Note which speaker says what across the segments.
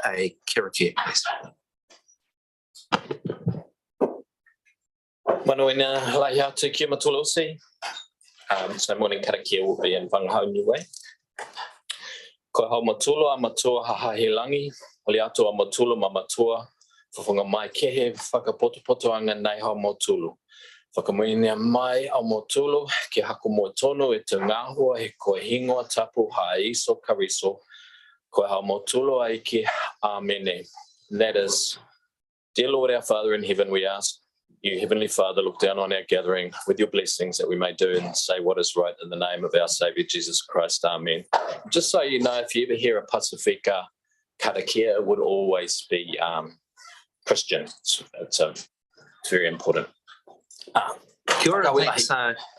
Speaker 1: a karakia, please.
Speaker 2: Manuina laia te kia matulusi. So morning karakia will be in Whangahau New Way. Ko hau matulu a matua hahahilangi, oli ato a matulu ma matua, whawhunga mai kehe whakapotopotoanga nei hau matulu. Whakamuinea mai au motulu ke haku mo tonu e te ngāhua he koe hingoa tapu haiso kariso koe hau motulu aiki amene. That is, dear Lord our Father in heaven, we ask you, Heavenly Father, look down on our gathering with your blessings that we may do and say what is right in the name of our Saviour Jesus Christ. Amen. Just so you know, if you ever hear a Pasifika karakia, it would always be Christian. It's very important.
Speaker 1: Kia ora, thanks,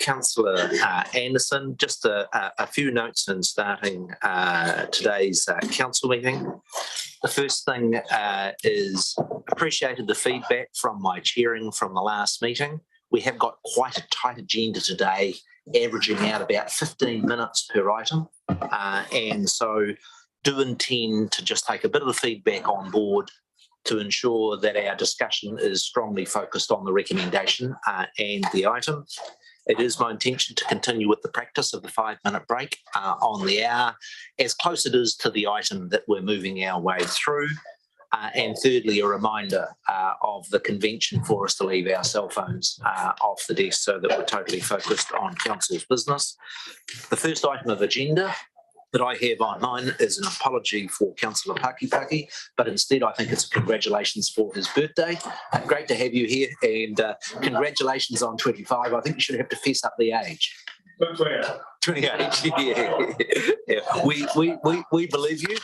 Speaker 1: Councillor Anderson. Just a few notes in starting today's council meeting. The first thing is appreciated the feedback from my chairing from the last meeting. We have got quite a tight agenda today, averaging out about 15 minutes per item. And so do intend to just take a bit of the feedback on board to ensure that our discussion is strongly focused on the recommendation and the item. It is my intention to continue with the practice of the 5-minute break on the hour, as close it is to the item that we're moving our way through. And thirdly, a reminder of the convention for us to leave our cell phones off the desk so that we're totally focused on council's business. The first item of agenda that I have on mine is an apology for Councillor Pakipaki, but instead I think it's congratulations for his birthday. Great to have you here, and congratulations on 25. I think you should have to fess up the age. 28, yeah. We believe you.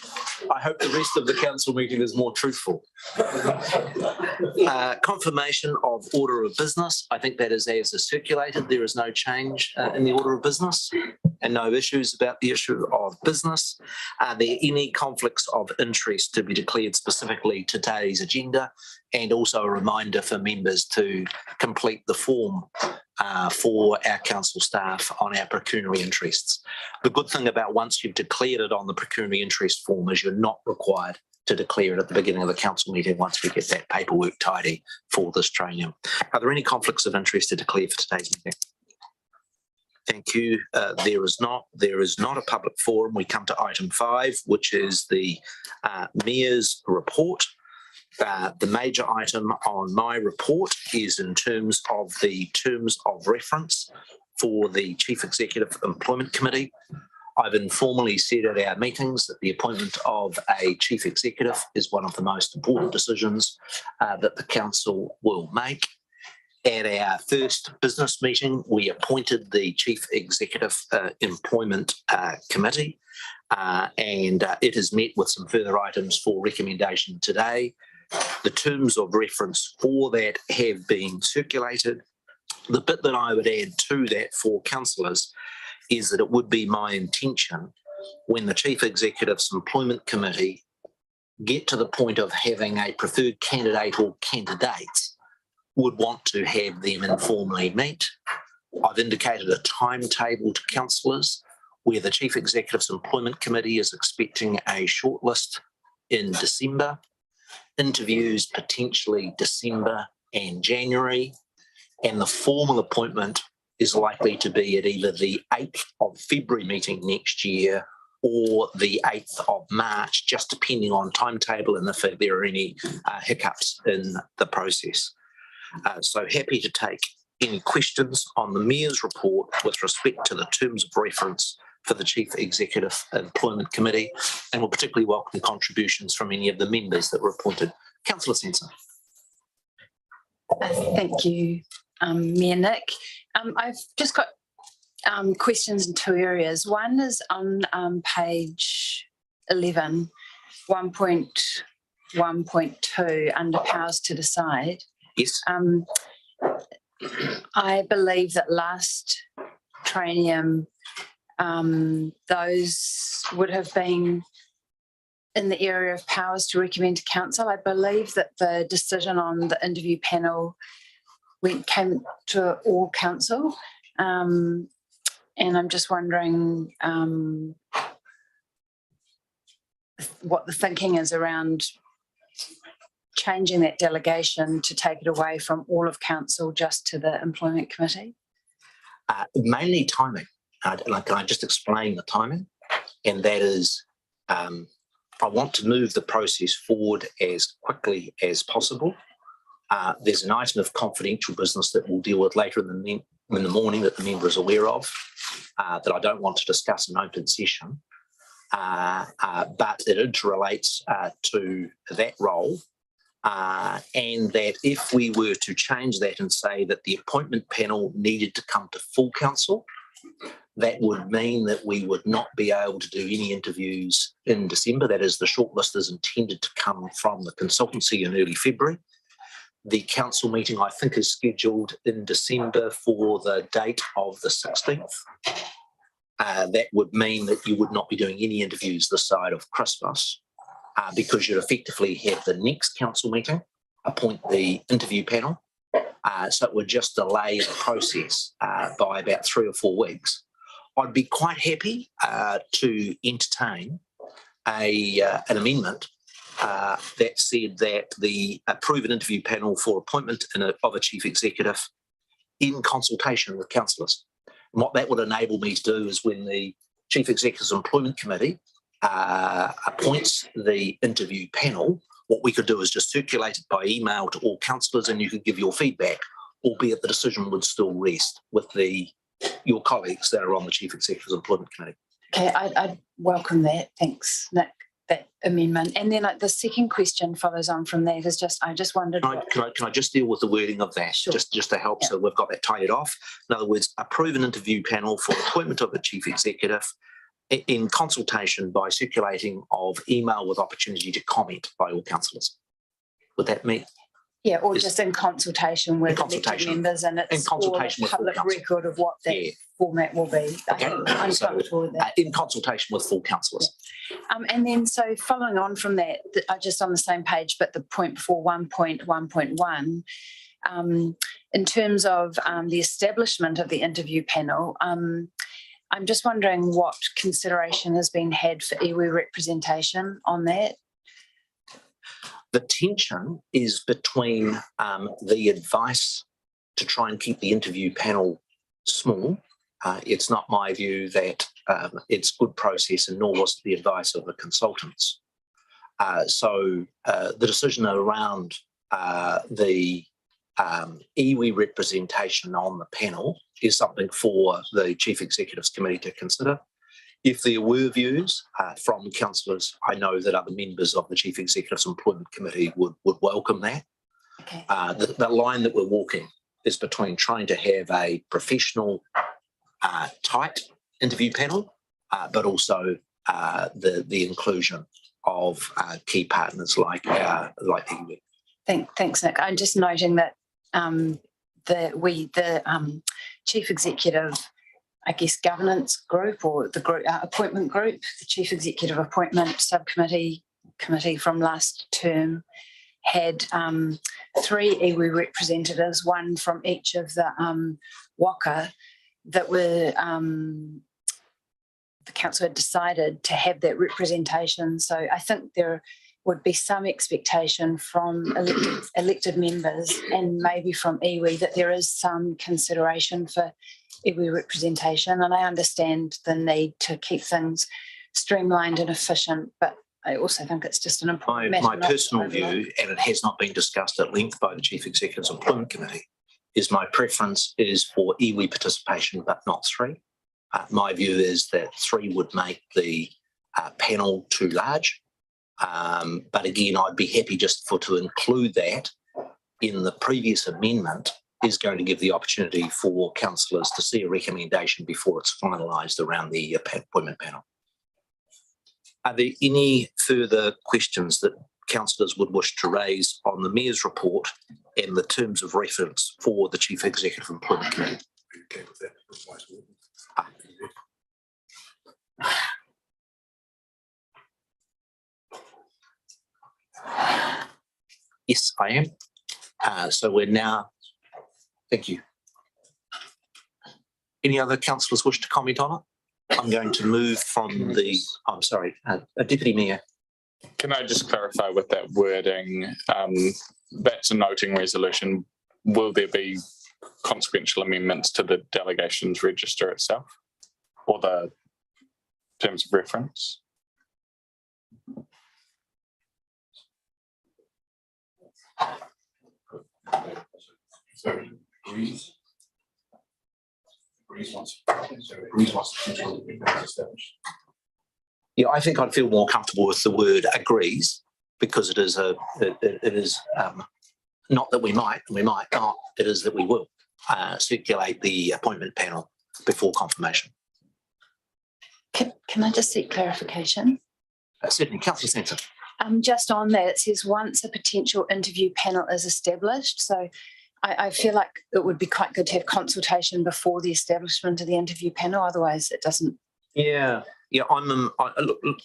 Speaker 1: I hope the rest of the council meeting is more truthful. Confirmation of order of business. I think that is as is circulated. There is no change in the order of business and no issues about the issue of business. Are there any conflicts of interest to be declared specifically to today's agenda? And also a reminder for members to complete the form for our council staff on our pecuniary interests. The good thing about once you've declared it on the pecuniary interest form is you're not required to declare it at the beginning of the council meeting once we get that paperwork tidy for this training. Are there any conflicts of interest to declare for today's meeting? Thank you. There is not a public forum. We come to item 5, which is the Mayor's report. The major item on my report is in terms of the terms of reference for the Chief Executive Employment Committee. I've informally said at our meetings that the appointment of a Chief Executive is one of the most important decisions that the Council will make. At our first business meeting, we appointed the Chief Executive Employment Committee, and it has met with some further items for recommendation today. The terms of reference for that have been circulated. The bit that I would add to that for councillors is that it would be my intention when the Chief Executive's Employment Committee get to the point of having a preferred candidate or candidates, would want to have them informally meet. I've indicated a timetable to councillors where the Chief Executive's Employment Committee is expecting a shortlist in December, interviews potentially December and January, and the formal appointment is likely to be at either the 8th of February meeting next year or the 8th of March, just depending on timetable and if there are any hiccups in the process. So happy to take any questions on the Mayor's report with respect to the terms of reference for the Chief Executive Employment Committee, and will particularly welcome contributions from any of the members that were appointed. Councillor Sensen.
Speaker 3: Thank you, Mayor Nick. I've just got questions in 2 areas. One is on page 11, 1.1.2 under powers to decide.
Speaker 1: Yes.
Speaker 3: I believe that last training, those would have been in the area of powers to recommend to council. I believe that the decision on the interview panel came to all council, and I'm just wondering what the thinking is around changing that delegation to take it away from all of council just to the employment committee?
Speaker 1: Mainly timing. Can I just explain the timing? And that is, I want to move the process forward as quickly as possible. There's an item of confidential business that we'll deal with later in the morning that the member is aware of, that I don't want to discuss in open session, but it interrelates to that role. And that if we were to change that and say that the appointment panel needed to come to full council, that would mean that we would not be able to do any interviews in December. That is, the shortlist is intended to come from the consultancy in early February. The council meeting, I think, is scheduled in December for the date of the 16th. That would mean that you would not be doing any interviews this side of Christmas, because you'd effectively have the next council meeting, appoint the interview panel. So it would just delay the process by about 3 or 4 weeks. I'd be quite happy to entertain an amendment that said that the approve an interview panel for appointment of a chief executive in consultation with councillors. And what that would enable me to do is, when the Chief Executive's Employment Committee appoints the interview panel, what we could do is just circulate it by email to all councillors, and you could give your feedback, albeit the decision would still rest with your colleagues that are on the Chief Executive's Employment Committee.
Speaker 3: Okay, I welcome that. Thanks, Nick, that amendment. And then the second question follows on from that, is just, I just wondered.
Speaker 1: Can I just deal with the wording of that,
Speaker 3: Sure.
Speaker 1: just to help, so we've got that tied off. In other words, approve an interview panel for appointment of a Chief Executive in consultation by circulating of email with opportunity to comment by all councillors. Would that mean?
Speaker 3: Yeah, or just in consultation with elected members, and it's
Speaker 1: consultation
Speaker 3: all a public record of what that format will be.
Speaker 1: Okay.
Speaker 3: I'm comfortable with that.
Speaker 1: In consultation with full councillors.
Speaker 3: And then, so following on from that, just on the same page, but the point before 1.1.1, in terms of the establishment of the interview panel, I'm just wondering what consideration has been had for iwi representation on that.
Speaker 1: The tension is between the advice to try and keep the interview panel small. It's not my view that it's good process, and nor was it the advice of the consultants. So the decision around the iwi representation on the panel is something for the Chief Executives Committee to consider. If there were views from councillors, I know that other members of the Chief Executive's Employment Committee would welcome that.
Speaker 3: Okay.
Speaker 1: The line that we're walking is between trying to have a professional, tight interview panel, but also the inclusion of key partners like iwi.
Speaker 3: Thanks, Nick. I'm just noting that the Chief Executive, I guess, governance group, or the group appointment group, the Chief Executive Appointment Subcommittee committee from last term had 3 iwi representatives, one from each of the waka, that were the council had decided to have that representation. So I think there would be some expectation from elected members, and maybe from iwi, that there is some consideration for iwi representation. And I understand the need to keep things streamlined and efficient, but I also think it's just an important matter.
Speaker 1: My personal view, and it has not been discussed at length by the Chief Executive's Employment Committee, is my preference is for iwi participation, but not 3. My view is that 3 would make the panel too large. But again, I'd be happy just to include that in the previous amendment, is going to give the opportunity for councillors to see a recommendation before it's finalised around the appointment panel. Are there any further questions that councillors would wish to raise on the Mayor's report and the terms of reference for the Chief Executive Employment Committee?
Speaker 4: Okay with that?
Speaker 1: Yes, I am. So we're now, thank you. Any other councillors wish to comment on it? I'm going to move from the, I'm sorry, Deputy Mayor
Speaker 4: Can I just clarify with that wording? That's a noting resolution. Will there be consequential amendments to the delegations register itself or the terms of reference?
Speaker 5: So agrees once established.
Speaker 1: Yeah, I think I'd feel more comfortable with the word agrees because it is not that we might not, it is that we will circulate the appointment panel before confirmation.
Speaker 3: Can I just seek clarification?
Speaker 1: Certainly, Councillor Sansom.
Speaker 3: Just on that, it says once a potential interview panel is established. So I feel like it would be quite good to have consultation before the establishment of the interview panel. Otherwise, it doesn't.
Speaker 1: Yeah. Look,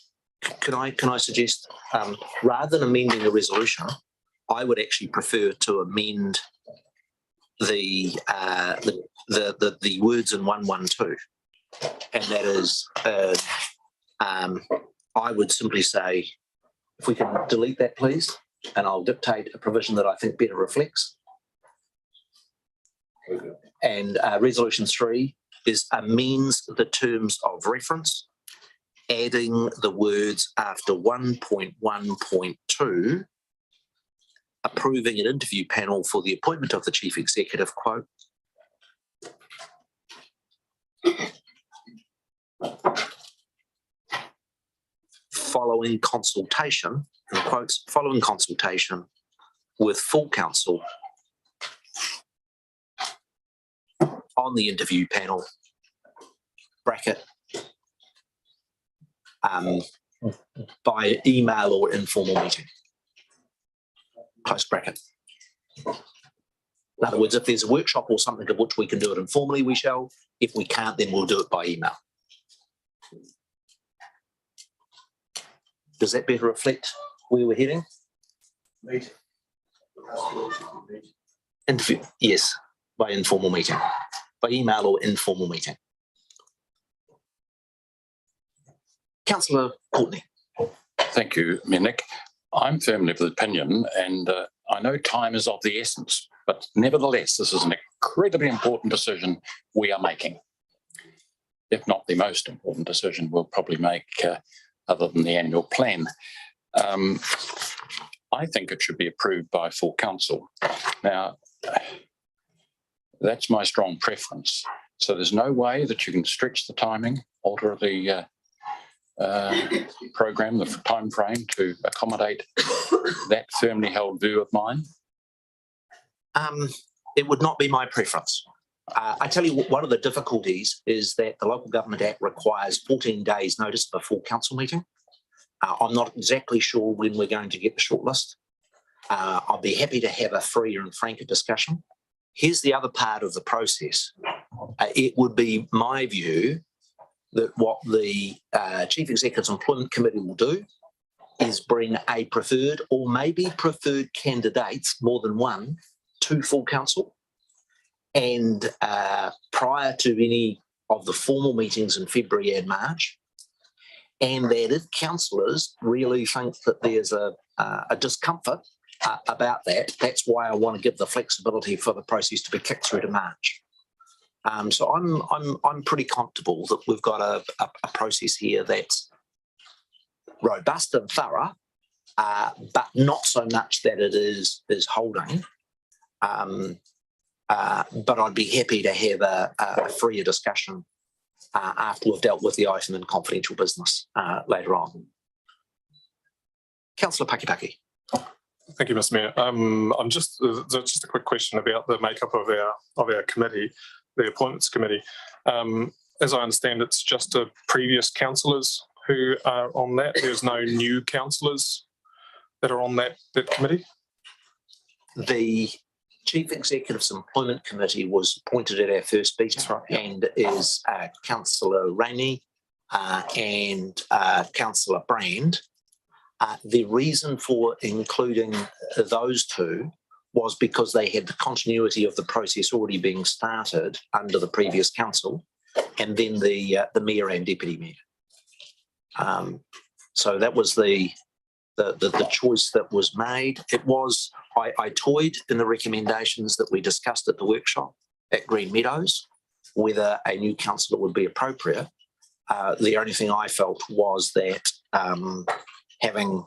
Speaker 1: can I suggest rather than amending the resolution, I would actually prefer to amend the words in 112, and that is I would simply say, if we can delete that, please, and I'll dictate a provision that I think better reflects. And resolution 3 is amends the terms of reference, adding the words after 1.1.2, approving an interview panel for the appointment of the chief executive, quote, following consultation, in quotes, following consultation with full council on the interview panel, bracket, by email or informal meeting, close bracket. In other words, if there's a workshop or something of which we can do it informally, we shall. If we can't, then we'll do it by email. Does that better reflect where we're heading? Interview, yes, by informal meeting, by email or informal meeting. Councillor Courtney.
Speaker 4: Thank you, Minik. I'm firmly of the opinion, and I know time is of the essence, but nevertheless, this is an incredibly important decision we are making. If not the most important decision we'll probably make other than the annual plan. I think it should be approved by full council. Now, that's my strong preference. So there's no way that you can stretch the timing, alter the program, the time frame to accommodate that firmly held view of mine?
Speaker 1: It would not be my preference. I tell you, one of the difficulties is that the Local Government Act requires 14 days notice before council meeting. I'm not exactly sure when we're going to get the shortlist. I'll be happy to have a freer and franker discussion. Here's the other part of the process. It would be my view that what the Chief Executive's Employment Committee will do is bring a preferred or maybe preferred candidates, more than one, to full council. And prior to any of the formal meetings in February and March, and that if councillors really think that there's a discomfort about that, that's why I want to give the flexibility for the process to be kicked through to March. So I'm pretty comfortable that we've got a process here that's robust and thorough, but not so much that it is holding. But I'd be happy to have a freer discussion after we've dealt with the item in confidential business later on. Councillor Pakipaki.
Speaker 6: Thank you, Mr. Mayor. I'm just a quick question about the makeup of our committee, the appointments committee. As I understand, it's just previous councillors who are on that. There's no new councillors that are on that committee.
Speaker 1: The Chief Executive's Employment Committee was appointed at our first meeting, right, and is Councillor Rainey and Councillor Brand. The reason for including those two was because they had the continuity of the process already being started under the previous council, and then the mayor and deputy mayor. So that was the the choice that was made. It was, I toyed in the recommendations that we discussed at the workshop at Green Meadows, whether a new councillor would be appropriate. The only thing I felt was that having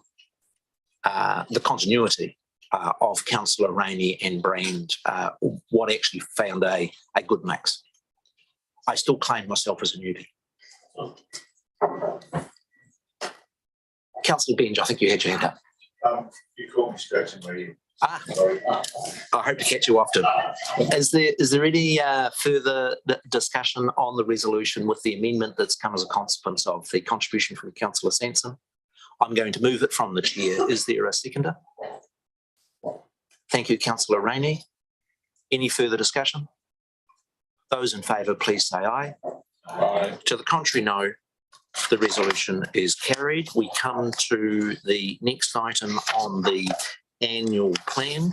Speaker 1: the continuity of Councillor Rainey and Brand, what actually found a good mix. I still claim myself as a newbie. Councillor Benj, I think you had your hand up.
Speaker 5: You caught me scratching my ear.
Speaker 1: Sorry. I hope to catch you often. Is there any further discussion on the resolution with the amendment that's come as a consequence of the contribution from Councillor Sanson? I'm going to move it from the chair. Is there a seconder? Thank you, Councillor Rainey. Any further discussion? Those in favour, please say aye.
Speaker 2: Aye.
Speaker 1: To the contrary, no. The resolution is carried. We come to the next item on the annual plan.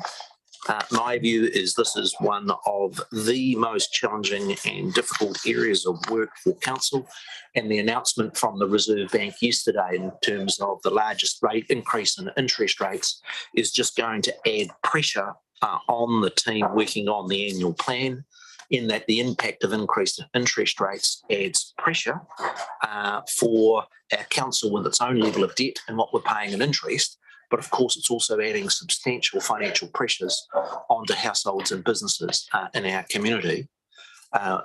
Speaker 1: My view is this is one of the most challenging and difficult areas of work for council, and the announcement from the Reserve Bank yesterday in terms of the largest rate increase in interest rates is just going to add pressure on the team working on the annual plan, in that the impact of increased interest rates adds pressure for our council with its own level of debt and what we're paying in interest. But of course, it's also adding substantial financial pressures onto households and businesses in our community.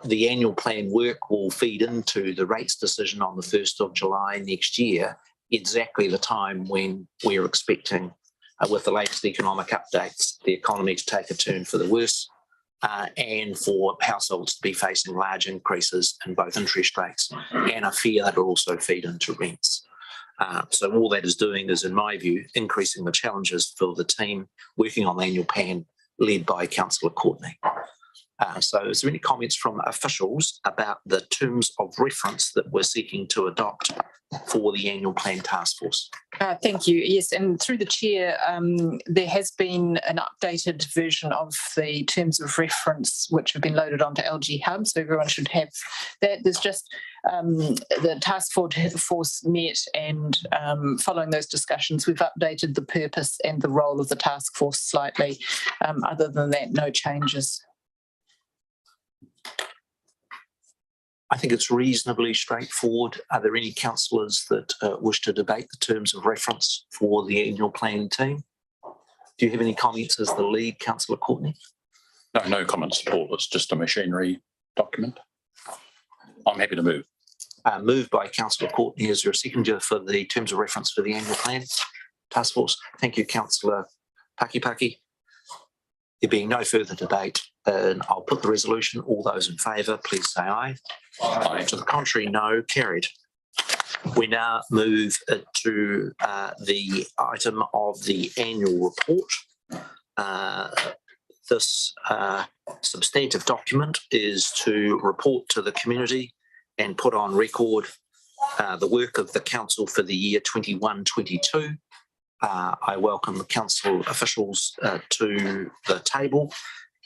Speaker 1: The annual plan work will feed into the rates decision on the 1st of July next year, exactly the time when we're expecting, with the latest economic updates, the economy to take a turn for the worse, and for households to be facing large increases in both interest rates and a fear that will also feed into rents. So all that is doing is, in my view, increasing the challenges for the team working on the annual plan led by Councillor Courtney. So is there any comments from officials about the terms of reference that we're seeking to adopt for the annual plan task force?
Speaker 7: Thank you. Yes, and through the chair, there has been an updated version of the terms of reference which have been loaded onto LG Hub, so everyone should have that. There's just the task force met, and following those discussions, we've updated the purpose and the role of the task force slightly. Other than that, no changes.
Speaker 1: I think it's reasonably straightforward. Are there any councillors that wish to debate the terms of reference for the annual plan team? Do you have any comments as the lead, Councillor Courtney?
Speaker 4: No comments at all. It's just a machinery document. I'm happy to move.
Speaker 1: Moved by Councillor Courtney. Is there a seconder for the terms of reference for the annual plan task force? Thank you, Councillor Pakipaki. There being no further debate, I'll put the resolution. All those in favour, please say aye.
Speaker 4: Aye.
Speaker 1: To the contrary, no. Carried. We now move to the item of the annual report. This substantive document is to report to the community and put on record the work of the council for the year 21-22. I welcome the council officials to the table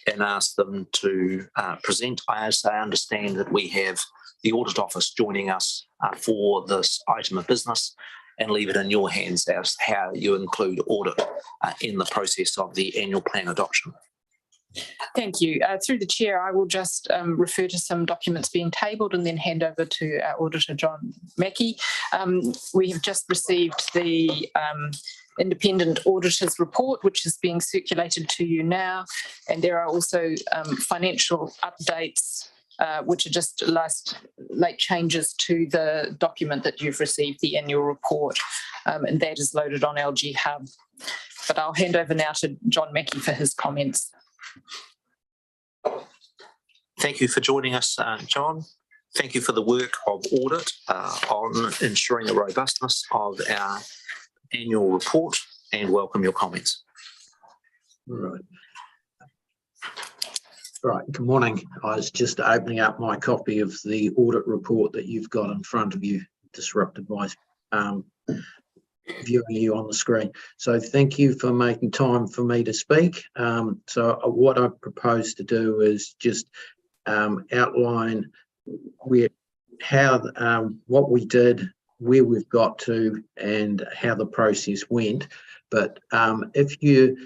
Speaker 1: and ask them to present. I also understand that we have the Audit Office joining us for this item of business, and leave it in your hands as how you include audit in the process of the annual plan adoption.
Speaker 7: Thank you. Through the chair, I will just refer to some documents being tabled and then hand over to our auditor, John Mackey. We have just received the independent auditor's report, which is being circulated to you now. And there are also financial updates, which are just late changes to the document that you've received, the annual report, and that is loaded on LG Hub. But I'll hand over now to John Mackey for his comments.
Speaker 1: Thank you for joining us, John. Thank you for the work of audit on ensuring the robustness of our annual report, and welcome your comments.
Speaker 8: Right. Right, good morning. I was just opening up my copy of the audit report that you've got in front of you, disrupted by viewing you on the screen. So thank you for making time for me to speak. So what I propose to do is just outline what we did where we've got to and how the process went. But the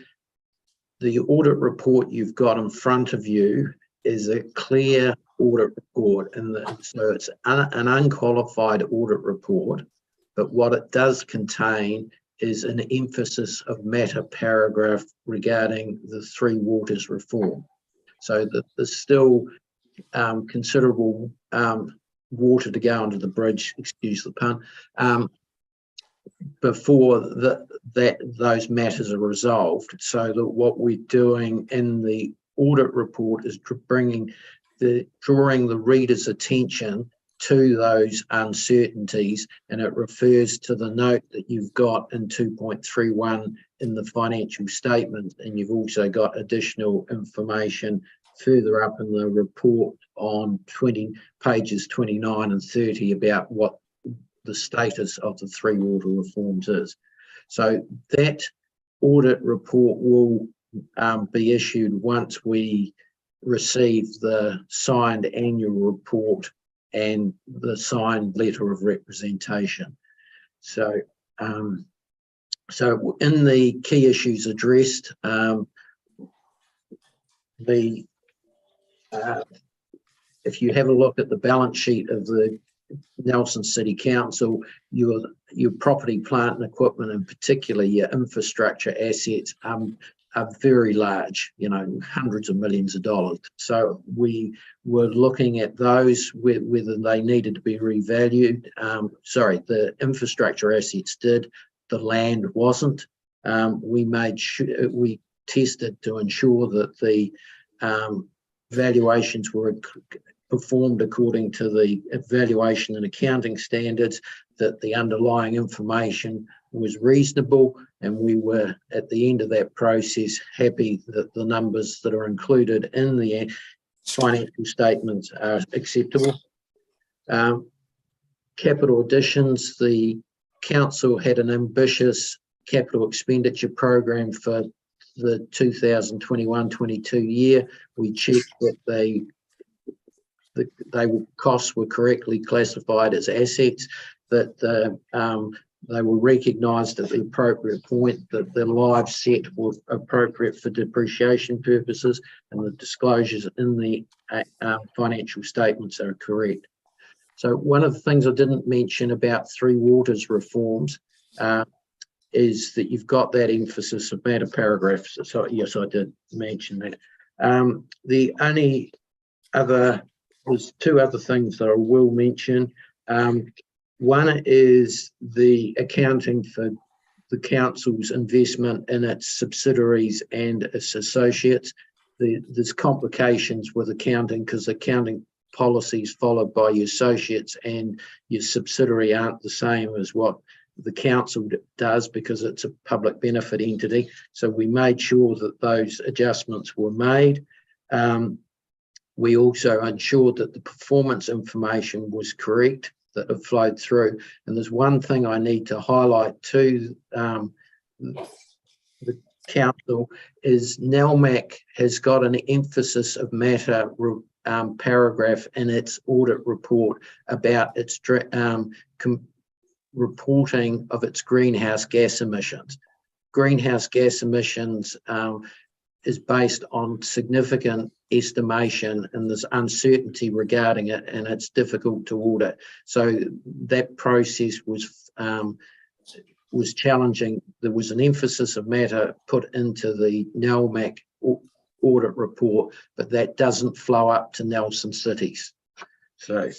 Speaker 8: audit report you've got in front of you is a clear audit report, and so it's an unqualified audit report. But what it does contain is an emphasis of matter paragraph regarding the Three Waters reform. So that there's still considerable water to go under the bridge, excuse the pun, before those matters are resolved. So that what we're doing in the audit report is drawing the reader's attention to those uncertainties, and it refers to the note that you've got in 2.31 in the financial statement, and you've also got additional information further up in the report on pages 29 and 30 about what the status of the Three Water reforms is. So that audit report will be issued once we receive the signed annual report and the signed letter of representation. So, so in the key issues addressed, if you have a look at the balance sheet of the Nelson City Council, your property, plant and equipment, and particularly your infrastructure assets are very large, hundreds of millions of dollars. So we were looking at those, whether they needed to be revalued. The infrastructure assets did, the land wasn't. We tested to ensure that the valuations were performed according to the valuation and accounting standards, that the underlying information was reasonable, and we were at the end of that process happy that the numbers that are included in the financial statements are acceptable. Capital additions, the council had an ambitious capital expenditure program for the 2021-22 year. We checked that costs were correctly classified as assets, that they were recognised at the appropriate point, that the live set were appropriate for depreciation purposes, and the disclosures in the financial statements are correct. So one of the things I didn't mention about Three Waters reforms is that you've got that emphasis of matter paragraphs. So yes, I did mention that. The only other, there's two other things that I will mention. One is the accounting for the council's investment in its subsidiaries and its associates. There's complications with accounting because accounting policies followed by your associates and your subsidiary aren't the same as what the council does, because it's a public benefit entity. So we made sure that those adjustments were made. We also ensured that the performance information was correct, that have flowed through. And there's one thing I need to highlight to the council is NELMAC has got an emphasis of matter paragraph in its audit report about its reporting of its greenhouse gas emissions. Greenhouse gas emissions is based on significant estimation, and there's uncertainty regarding it, and it's difficult to audit. So that process was challenging. There was an emphasis of matter put into the NELMAC audit report, but that doesn't flow up to Nelson Cities. So,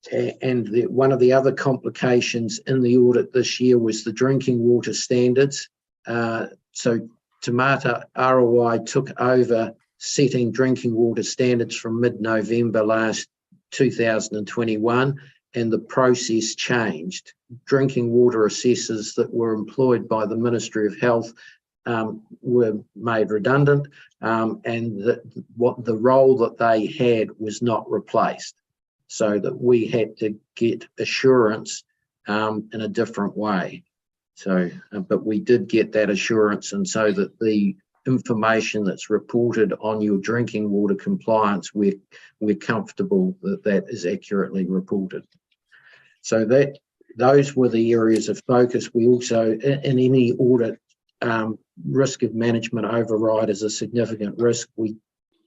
Speaker 8: one of the other complications in the audit this year was the drinking water standards. So Te Mata ROI took over setting drinking water standards from mid-November 2021, and the process changed. Drinking water assessors that were employed by the Ministry of Health were made redundant, and the role that they had was not replaced, so that we had to get assurance in a different way. So, but we did get that assurance, and so that the information that's reported on your drinking water compliance, we're comfortable that that is accurately reported. So those were the areas of focus. We also, in any audit, risk of management override is a significant risk. We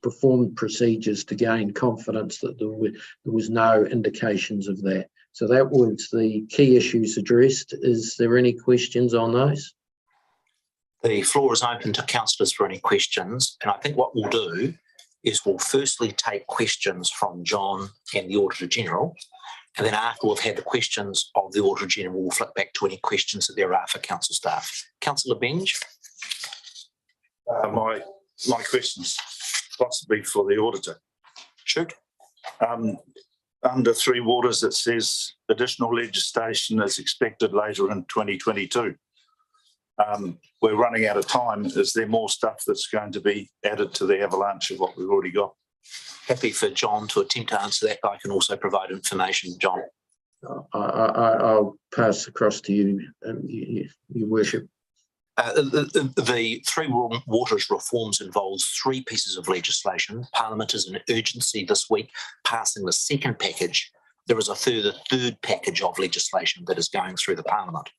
Speaker 8: performed procedures to gain confidence that there was no indications of that. So that was the key issues addressed. Is there any questions on those?
Speaker 1: The floor is open to councillors for any questions. And I think what we'll do is we'll firstly take questions from John and the Auditor General. And then after we've had the questions of the Auditor General, we'll flip back to any questions that there are for council staff. Councillor Benj.
Speaker 5: My question's possibly for the auditor.
Speaker 1: Shoot.
Speaker 5: Under Three Waters, it says additional legislation is expected later in 2022. We're running out of time. Is there more stuff that's going to be added to the avalanche of what we've already got?
Speaker 1: Happy for John to attempt to answer that. I can also provide information, John.
Speaker 8: I'll pass across to you, Your Worship.
Speaker 1: The Three Waters reforms involves 3 pieces of legislation. Parliament is in urgency this week, passing the second package. There is a third package of legislation that is going through the Parliament.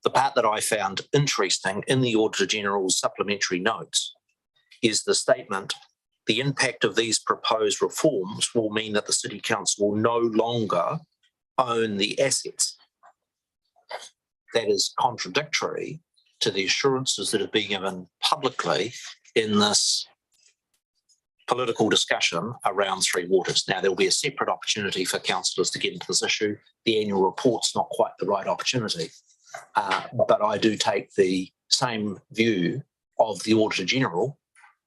Speaker 1: The part that I found interesting in the Auditor General's supplementary notes is the statement, the impact of these proposed reforms will mean that the City Council will no longer own the assets. That is contradictory to the assurances that have been given publicly in this political discussion around Three Waters. Now, there will be a separate opportunity for councillors to get into this issue. The annual report's not quite the right opportunity, but I do take the same view of the Auditor General,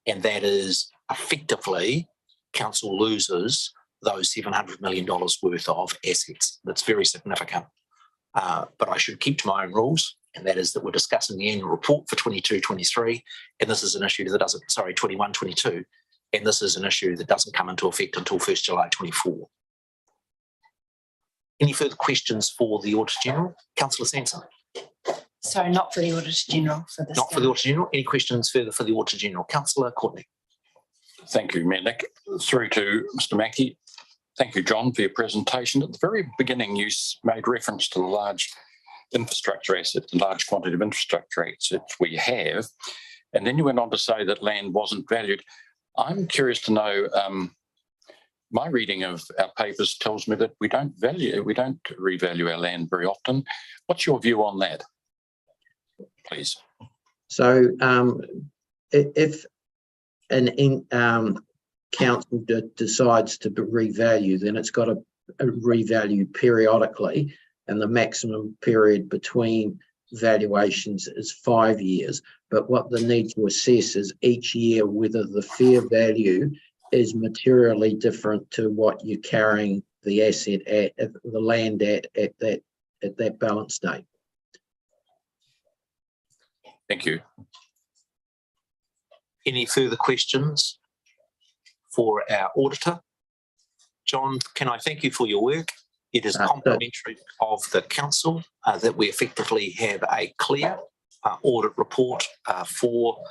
Speaker 1: and that is effectively council loses those $700 million worth of assets. That's very significant. But I should keep to my own rules, and that is that we're discussing the annual report for 22-23, and this is an issue that doesn't, 21-22, and this is an issue that doesn't come into effect until 1st July 24. Any further questions for the Auditor General? Councillor Sanson.
Speaker 3: Sorry, not for the Auditor General for this.
Speaker 1: Not for the Auditor General. Any questions further for the Auditor General? Councillor Courtney.
Speaker 4: Thank you, Mayor Nick. Through to Mr. Mackie. Thank you, John, for your presentation. At the very beginning, you made reference to the large infrastructure assets, the large quantity of infrastructure assets we have. And then you went on to say that land wasn't valued. I'm curious to know, my reading of our papers tells me that we don't revalue our land very often. What's your view on that, please?
Speaker 8: So if an council decides to revalue, then it's got to revalue periodically, and the maximum period between valuations is 5 years. But what they need to assess is each year whether the fair value is materially different to what you're carrying the asset at, the land at that balance date.
Speaker 4: Thank you.
Speaker 1: Any further questions for our auditor? John, can I thank you for your work? It is complimentary of the council that we effectively have a clear audit report for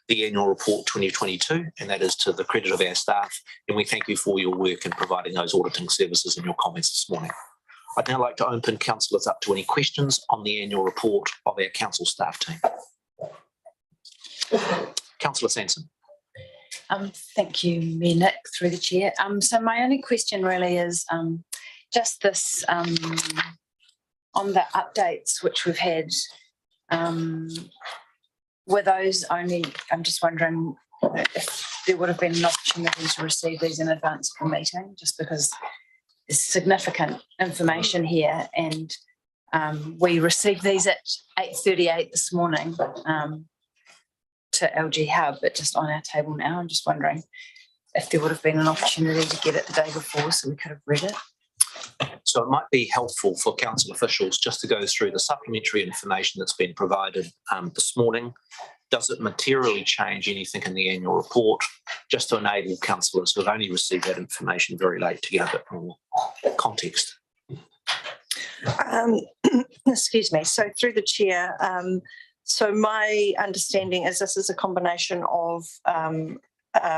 Speaker 1: the annual report 2022, and that is to the credit of our staff. And we thank you for your work in providing those auditing services and your comments this morning. I'd now like to open councillors up to any questions on the annual report of our council staff team. Councillor Sanson.
Speaker 3: Thank you, Mayor Nick, through the chair. So my only question really is just this on the updates which we've had. Were those only, I'm just wondering if there would have been an opportunity to receive these in advance of the meeting, just because there's significant information here, and we received these at 8:38 this morning to LG Hub, but just on our table now. I'm just wondering if there would have been an opportunity to get it the day before so we could have read it.
Speaker 1: So it might be helpful for council officials just to go through the supplementary information that's been provided this morning. Does it materially change anything in the annual report, just to enable councillors who have only received that information very late to get a bit more context?
Speaker 9: Excuse me. So through the chair, so my understanding is this is a combination of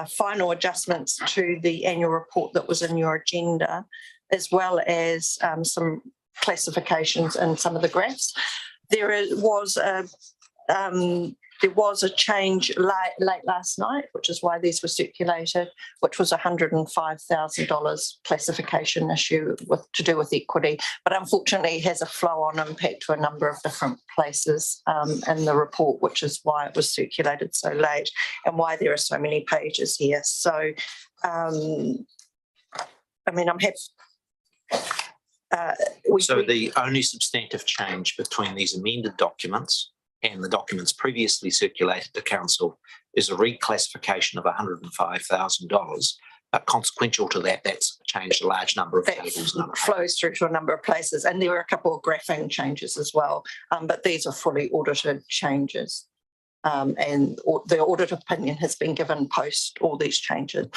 Speaker 9: final adjustments to the annual report that was in your agenda, as well as some classifications in some of the graphs. There was a change late last night, which is why these were circulated, which was $105,000 classification issue to do with equity, but unfortunately has a flow-on impact to a number of different places in the report, which is why it was circulated so late and why there are so many pages here. So, I mean, I'm happy.
Speaker 1: So the only substantive change between these amended documents and the documents previously circulated to council is a reclassification of $105,000. But consequential to that, that's changed a large number of tables.
Speaker 9: That flows through to a number of places, and there were a couple of graphing changes as well, but these are fully audited changes. And the audit opinion has been given post all these changes.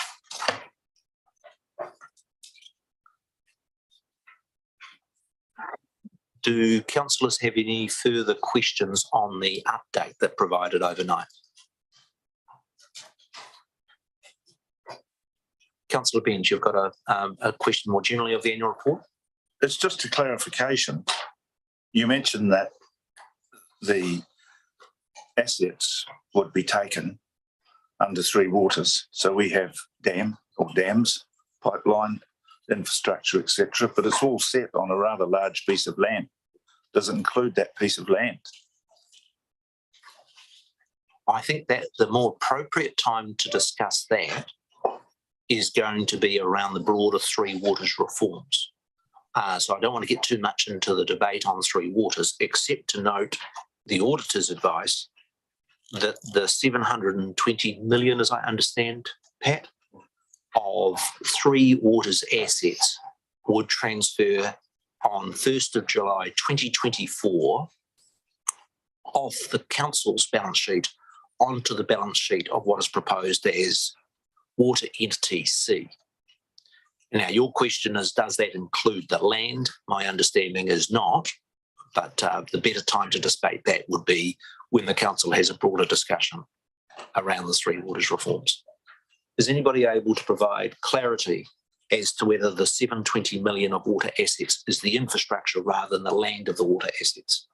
Speaker 1: Do councillors have any further questions on the update that provided overnight? Councillor Benj, you've got a question more generally of the annual report?
Speaker 5: It's just a clarification. You mentioned that the assets would be taken under Three Waters. So we have dam or dams, pipeline, infrastructure, etc. But it's all set on a rather large piece of land. Does it include that piece of land?
Speaker 1: I think that the more appropriate time to discuss that is going to be around the broader Three Waters reforms. So I don't want to get too much into the debate on Three Waters, except to note the auditor's advice that the 720 million, as I understand, Pat, of Three Waters assets would transfer on 1st of July 2024 off the council's balance sheet onto the balance sheet of what is proposed as Water Entity C. Now, your question is, does that include the land? My understanding is not, but the better time to debate that would be when the council has a broader discussion around the Three Waters reforms. Is anybody able to provide clarity as to whether the 720 million of water assets is the infrastructure rather than the land of the water assets?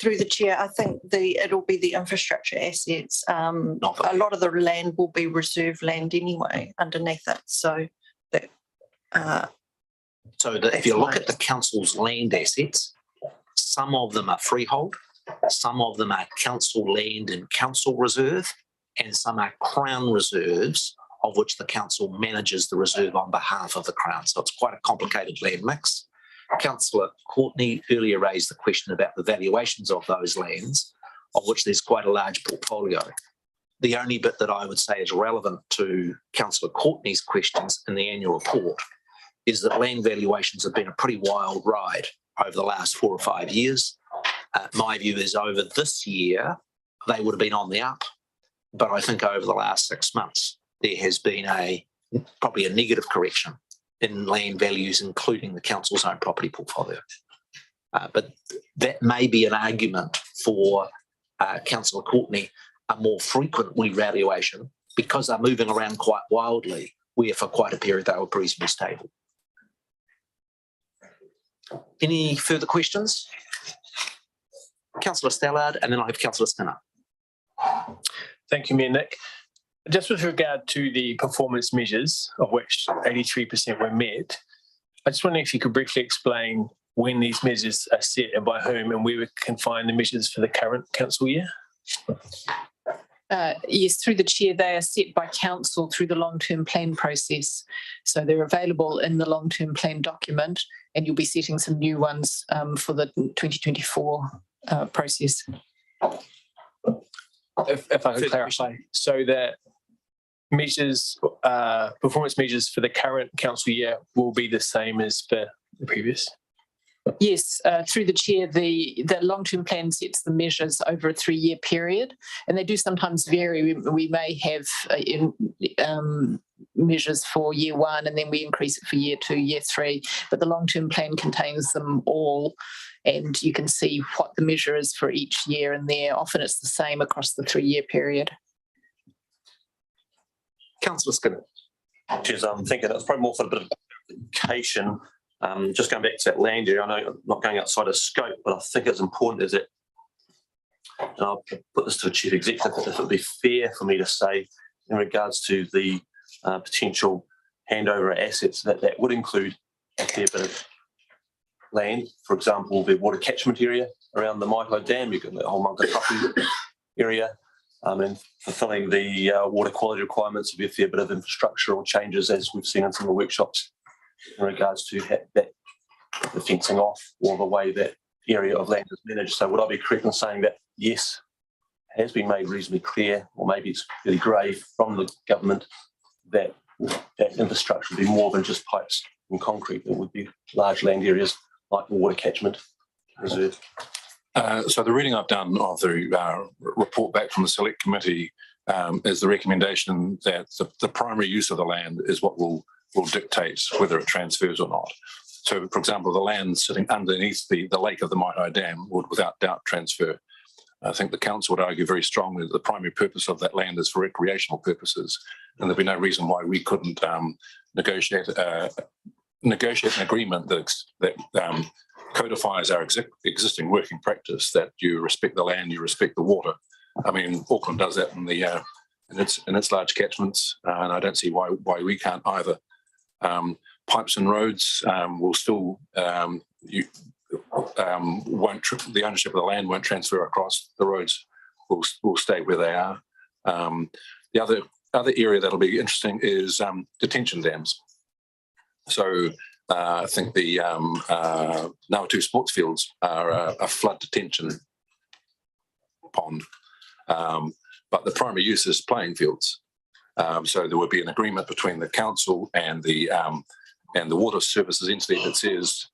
Speaker 9: Through the chair, I think it'll be the infrastructure assets. A lot of the land will be reserve land anyway underneath it. So that.
Speaker 1: If you look at the council's land assets, some of them are freehold, some of them are council land and council reserve, and some are Crown reserves, of which the council manages the reserve on behalf of the Crown. So it's quite a complicated land mix. Councillor Courtney earlier raised the question about the valuations of those lands, of which there's quite a large portfolio. The only bit that I would say is relevant to Councillor Courtney's questions in the annual report is that land valuations have been a pretty wild ride over the last 4 or 5 years. My view is over this year, they would have been on the up, but I think over the last 6 months, there has been probably a negative correction in land values, including the council's own property portfolio. But that may be an argument for Councillor Courtney, a more frequent revaluation, because they're moving around quite wildly, where for quite a period they were reasonably stable. Any further questions? Councillor Stallard, and then I have Councillor Skinner.
Speaker 10: Thank you, Mayor Nick. Just with regard to the performance measures, of which 83% were met, I just wonder if you could briefly explain when these measures are set and by whom, and where we can find the measures for the current council year.
Speaker 7: Yes, through the chair, they are set by council through the long-term plan process. So they're available in the long-term plan document, and you'll be setting some new ones for the 2024 process.
Speaker 10: If I could clarify, so that measures, performance measures for the current council year will be the same as for the previous?
Speaker 7: Yes, through the chair, the long-term plan sets the measures over a 3-year period, and they do sometimes vary. We may have measures for year 1, and then we increase it for year 2, year 3, but the long-term plan contains them all, and you can see what the measure is for each year in there. Often it's the same across the 3-year period.
Speaker 1: Councillor Skinner.
Speaker 11: Cheers. I'm thinking it's probably more for a bit of clarification. Just going back to that land area, I know I'm not going outside of scope, but I think it's important is that, and I'll put this to the chief executive, if it would be fair for me to say in regards to the potential handover of assets, that would include a fair bit of land, for example, the water catchment area around the Maitai Dam, you got the whole Mangatapu area, and fulfilling the water quality requirements would be a fair bit of infrastructural changes, as we've seen in some of the workshops in regards to that, the fencing off or the way that area of land is managed. So would I be correct in saying that, yes, has been made reasonably clear, or maybe it's really grave from the government, that that infrastructure would be more than just pipes and concrete? It would be large land areas like the water catchment reserve.
Speaker 4: So the reading I've done of the report back from the Select Committee is the recommendation that the primary use of the land is what will dictate whether it transfers or not. So, for example, the land sitting underneath the lake of the Maitai Dam would without doubt transfer. I think the council would argue very strongly that the primary purpose of that land is for recreational purposes, and there'd be no reason why we couldn't negotiate an agreement that codifies our existing working practice, that you respect the land, you respect the water. I mean, Auckland does that in its large catchments, and I don't see why we can't either. Pipes and roads will still the ownership of the land won't transfer across. The roads will stay where they are. The other area that'll be interesting is detention dams. So I think the Nawatu sports fields are a flood detention pond, but the primary use is playing fields. So there would be an agreement between the council and the water services entity that says,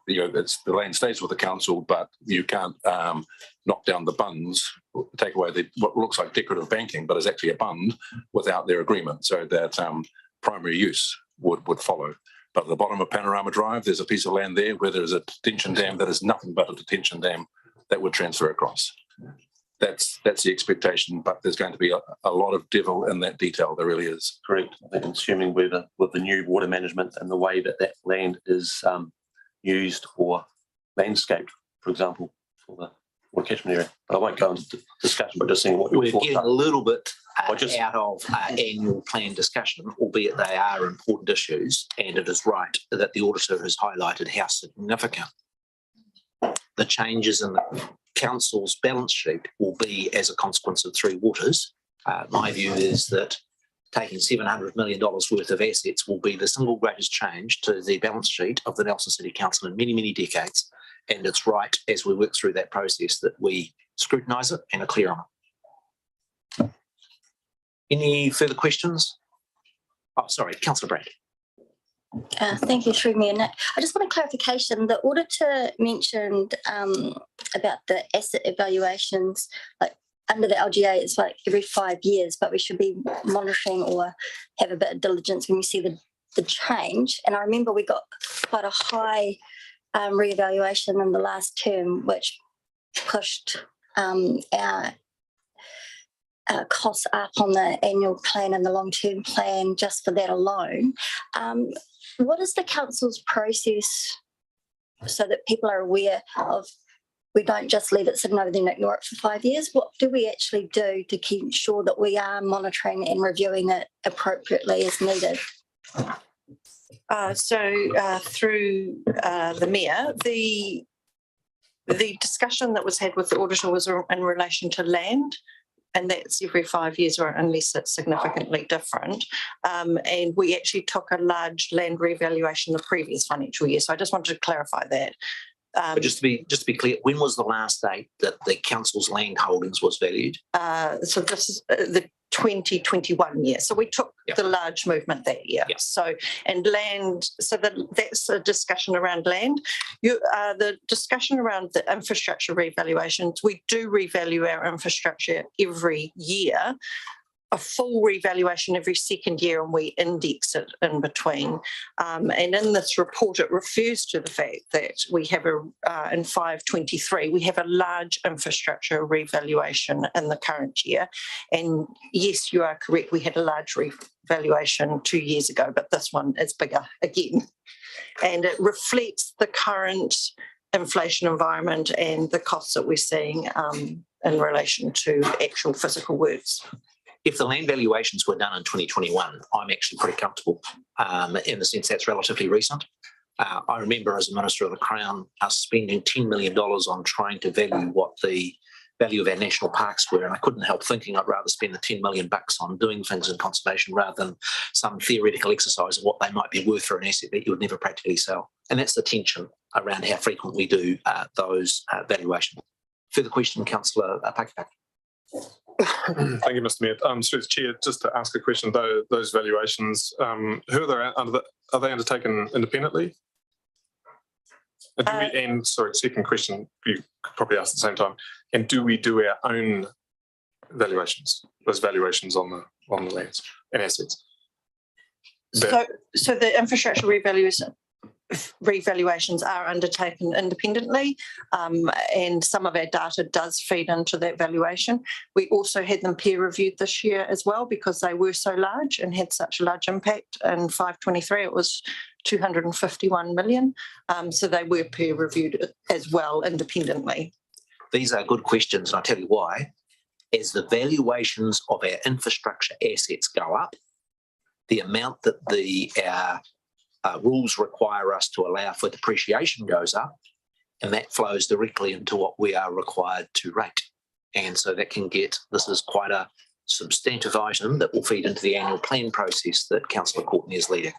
Speaker 4: the land stays with the council, but you can't knock down the bunds, take away what looks like decorative banking, but is actually a bund without their agreement. So that primary use would follow. But at the bottom of Panorama Drive, there's a piece of land there where there's a detention dam that is nothing but a detention dam that would transfer across. That's the expectation, but there's going to be a lot of devil in that detail. There really is.
Speaker 11: Correct. I think assuming with the new water management and the way that land is used for landscape, for example, for the water catchment area. But I won't go into discussion, but just seeing what
Speaker 1: We're
Speaker 11: your thoughts
Speaker 1: getting a
Speaker 11: are.
Speaker 1: little bit out of annual plan discussion, albeit they are important issues, and it is right that the auditor has highlighted how significant the changes in the council's balance sheet will be as a consequence of Three Waters. My view is that taking $700 million worth of assets will be the single greatest change to the balance sheet of the Nelson City Council in many, many decades. And it's right, as we work through that process, that we scrutinise it and are clear on it. Any further questions? Oh, sorry, Councillor Brand.
Speaker 12: Thank you, through me. And I just want a clarification. The auditor mentioned about the asset evaluations, like under the LGA, it's like every 5 years, but we should be monitoring or have a bit of diligence when we see the change. And I remember we got quite a high reevaluation in the last term, which pushed our costs up on the annual plan and the long-term plan just for that alone. What is the council's process so that people are aware of, we don't just leave it sitting over there and ignore it for 5 years? What do we actually do to keep sure that we are monitoring and reviewing it appropriately as needed?
Speaker 9: Through the mayor, the discussion that was had with the auditor was in relation to land, and that's every 5 years or unless it's significantly different. And we actually took a large land revaluation the previous financial year. So I just wanted to clarify that.
Speaker 1: But just to be clear, when was the last date that the council's land holdings was valued?
Speaker 9: So this is the 2021 year. So we took the large movement that year.
Speaker 1: Yep.
Speaker 9: So, and land, so that's a discussion around land. The discussion around the infrastructure revaluations, we do revalue our infrastructure every year. a full revaluation every second year, and we index it in between. And in this report, it refers to the fact that we have in 523, we have a large infrastructure revaluation in the current year. And yes, you are correct, we had a large revaluation 2 years ago, but this one is bigger again. And it reflects the current inflation environment and the costs that we're seeing in relation to actual physical works.
Speaker 1: If the land valuations were done in 2021, I'm actually pretty comfortable in the sense that's relatively recent. I remember as a Minister of the Crown, us spending $10 million on trying to value what the value of our national parks were, and I couldn't help thinking I'd rather spend the 10 million bucks on doing things in conservation rather than some theoretical exercise of what they might be worth for an asset that you would never practically sell. And that's the tension around how frequent we do those valuations. Further question, Councillor Pakipaki.
Speaker 6: Thank you, Mr. Mayor. Through the chair, just to ask a question, though, those valuations, who are they are they undertaken independently? And sorry, second question, you could probably ask at the same time. And do we do our own valuations, those valuations on the lands and assets?
Speaker 9: So the infrastructure revaluations are undertaken independently, and some of our data does feed into that valuation. We also had them peer reviewed this year as well because they were so large and had such a large impact. In 523 it was 251 million, so they were peer reviewed as well independently.
Speaker 1: These are good questions, and I'll tell you why. As the valuations of our infrastructure assets go up, the amount that our rules require us to allow for depreciation goes up, and that flows directly into what we are required to rate. And so that can this is quite a substantive item that will feed into the annual plan process that Councillor Courtney is leading.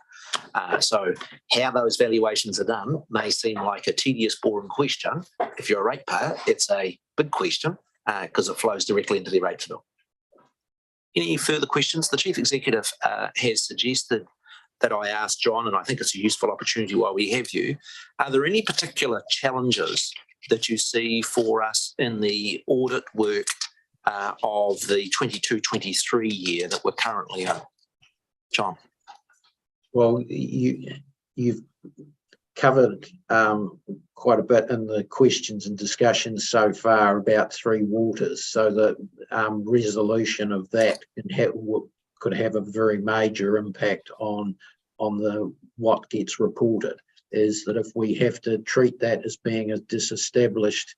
Speaker 1: So how those valuations are done may seem like a tedious, boring question. If you're a ratepayer, it's a big question because it flows directly into the rates bill. Any further questions? The Chief Executive has suggested that I ask John, and I think it's a useful opportunity while we have you. Are there any particular challenges that you see for us in the audit work of the 22-23 year that we're currently in? John.
Speaker 8: Well, you've covered quite a bit in the questions and discussions so far about Three Waters, so the resolution of that could have a very major impact on what gets reported. Is that if we have to treat that as being a disestablished,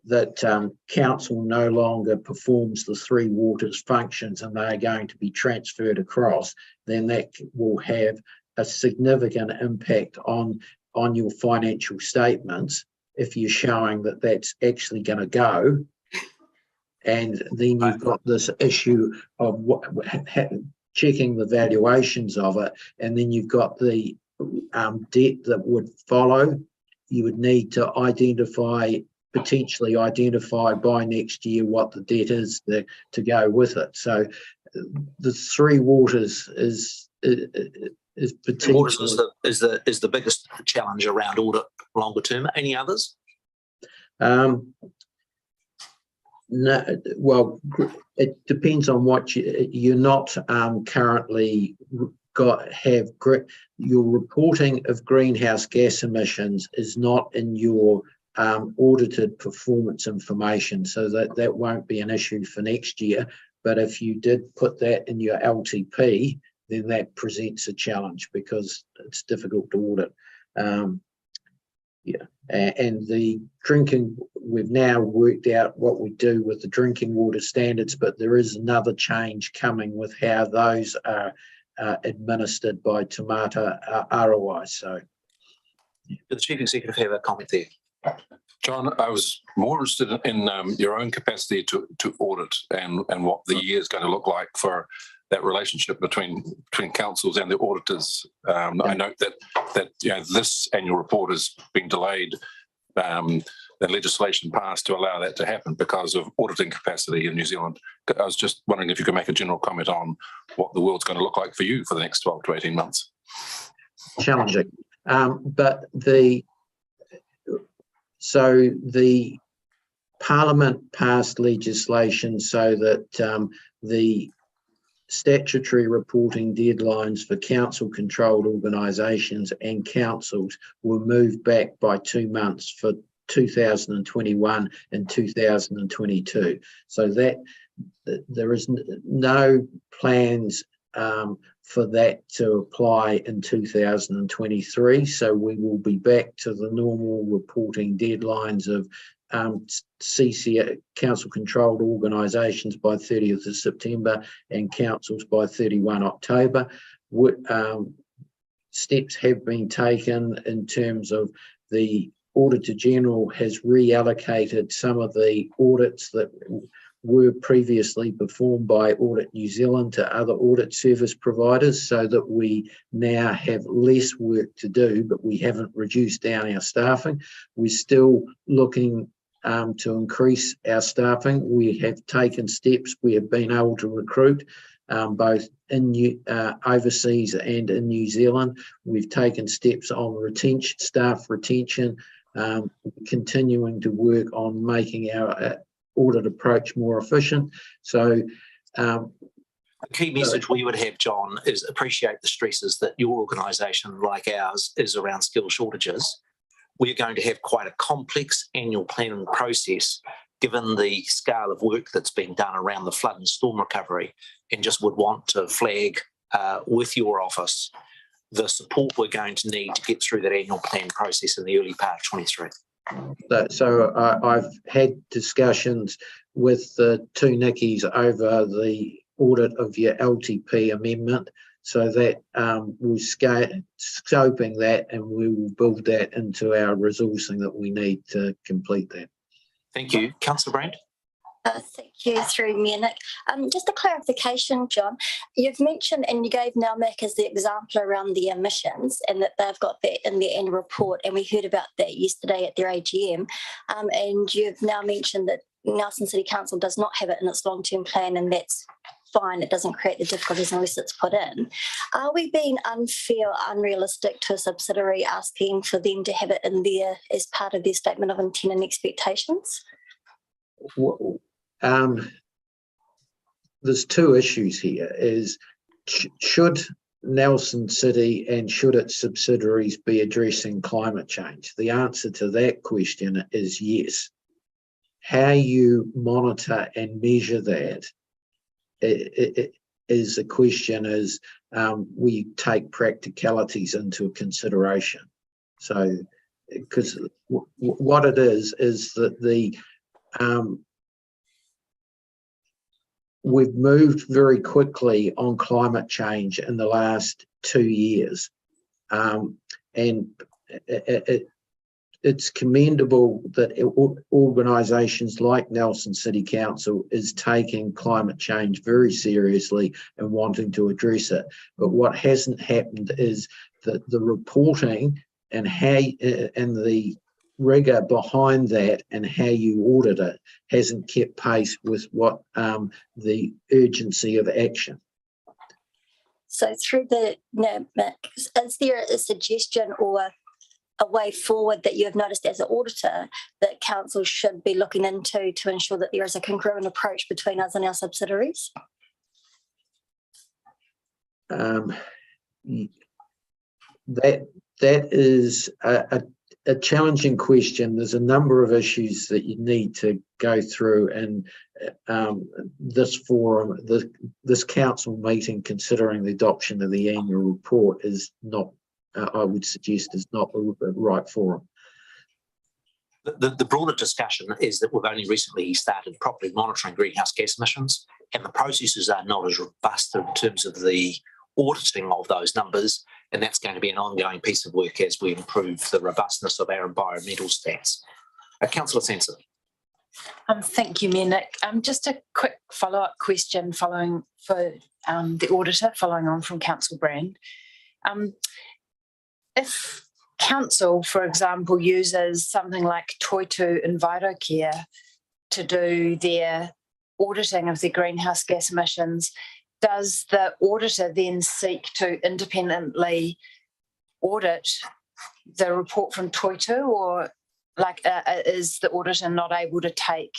Speaker 8: that council no longer performs the Three Waters functions and they are going to be transferred across, then that will have a significant impact on your financial statements if you're showing that that's actually going to go. And then you've got this issue of checking the valuations of it, and then you've got the debt that would follow. You would need to potentially identify by next year what the debt is to go with it. So the Three Waters is potentially
Speaker 1: is the biggest challenge around audit longer term. Any others? No, well, it depends on what you're not currently your reporting of greenhouse gas emissions is not in your audited performance information, so that won't be an issue for next year. But if you did put that in your LTP, then that presents a challenge because it's difficult to audit. And the drinking, we've now worked out what we do with the drinking water standards, but there is another change coming with how those are administered by Te Mata Arawai. So, Does the Chief Executive have a comment there?
Speaker 4: John, I was more interested in your own capacity to audit and what the year is going to look like for that relationship between councils and the auditors. I note that this annual report has been delayed. The legislation passed to allow that to happen because of auditing capacity in New Zealand. I was just wondering if you could make a general comment on what the world's going to look like for you for the next 12 to 18 months.
Speaker 8: Challenging, but the Parliament passed legislation so that the statutory reporting deadlines for council-controlled organisations and councils were moved back by 2 months for 2021 and 2022. So that there is no plans for that to apply in 2023. So we will be back to the normal reporting deadlines of CCA, council-controlled organisations, by 30th of September and councils by 31 October. Steps have been taken in terms of the Auditor General has reallocated some of the audits that were previously performed by Audit New Zealand to other audit service providers, so that we now have less work to do, but we haven't reduced down our staffing. We're still looking to increase our staffing. We have taken steps. We have been able to recruit both in overseas and in New Zealand. We've taken steps on staff retention, continuing to work on making our audit approach more efficient. So
Speaker 1: the key message we would have, John, is appreciate the stresses that your organisation, like ours, is around skill shortages. We're going to have quite a complex annual planning process, given the scale of work that's been done around the flood and storm recovery, and just would want to flag with your office the support we're going to need to get through that annual plan process in the early part of 23.
Speaker 8: So I've had discussions with the two Nickies over the audit of your LTP amendment, so that we're scoping that, and we will build that into our resourcing that we need to complete that.
Speaker 1: Thank you. Councillor Brand?
Speaker 12: Thank you, through me, Nick. Just a clarification, John. You've mentioned, and you gave NALMIC as the example around the emissions, and that they've got that in their annual report, and we heard about that yesterday at their AGM. And you've now mentioned that Nelson City Council does not have it in its long-term plan, and that's fine. It doesn't create the difficulties unless it's put in. Are we being unfair or unrealistic to a subsidiary asking for them to have it in there as part of their statement of intent and expectations?
Speaker 8: There's two issues here. Is should Nelson City and should its subsidiaries be addressing climate change? The answer to that question is yes. How you monitor and measure that is a question, is we take practicalities into consideration. So, because what it is that the we've moved very quickly on climate change in the last 2 years, and it's commendable that organisations like Nelson City Council is taking climate change very seriously and wanting to address it. But what hasn't happened is that the reporting and the rigour behind that and how you audit it hasn't kept pace with what the urgency of action.
Speaker 12: So through the NALMIC, is there a suggestion or a way forward that you have noticed as an auditor that council should be looking into to ensure that there is a congruent approach between us and our subsidiaries?
Speaker 8: That is a challenging question. There's a number of issues that you need to go through, and this forum, this council meeting, considering the adoption of the annual report, is not, I would suggest, is not the right forum.
Speaker 1: The broader discussion is that we've only recently started properly monitoring greenhouse gas emissions, and the processes are not as robust in terms of the auditing of those numbers, and that's going to be an ongoing piece of work as we improve the robustness of our environmental stats. Councillor Sansom.
Speaker 3: Thank you, Mayor Nick. Just a quick follow-up question following for the auditor, following on from Councillor Brand. If council, for example, uses something like Toitu and VitaCare to do their auditing of their greenhouse gas emissions, does the auditor then seek to independently audit the report from Toitu, or is the auditor not able to take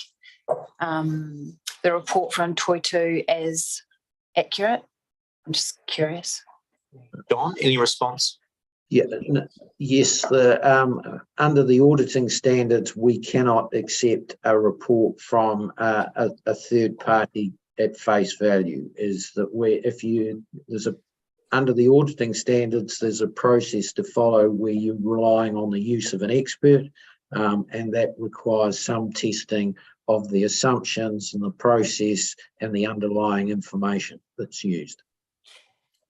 Speaker 3: the report from Toitu as accurate? I'm just curious.
Speaker 1: John, any response?
Speaker 8: Yeah, yes, under the auditing standards, we cannot accept a report from a third party at face value. Is that where under the auditing standards, there's a process to follow where you're relying on the use of an expert, and that requires some testing of the assumptions and the process and the underlying information that's used.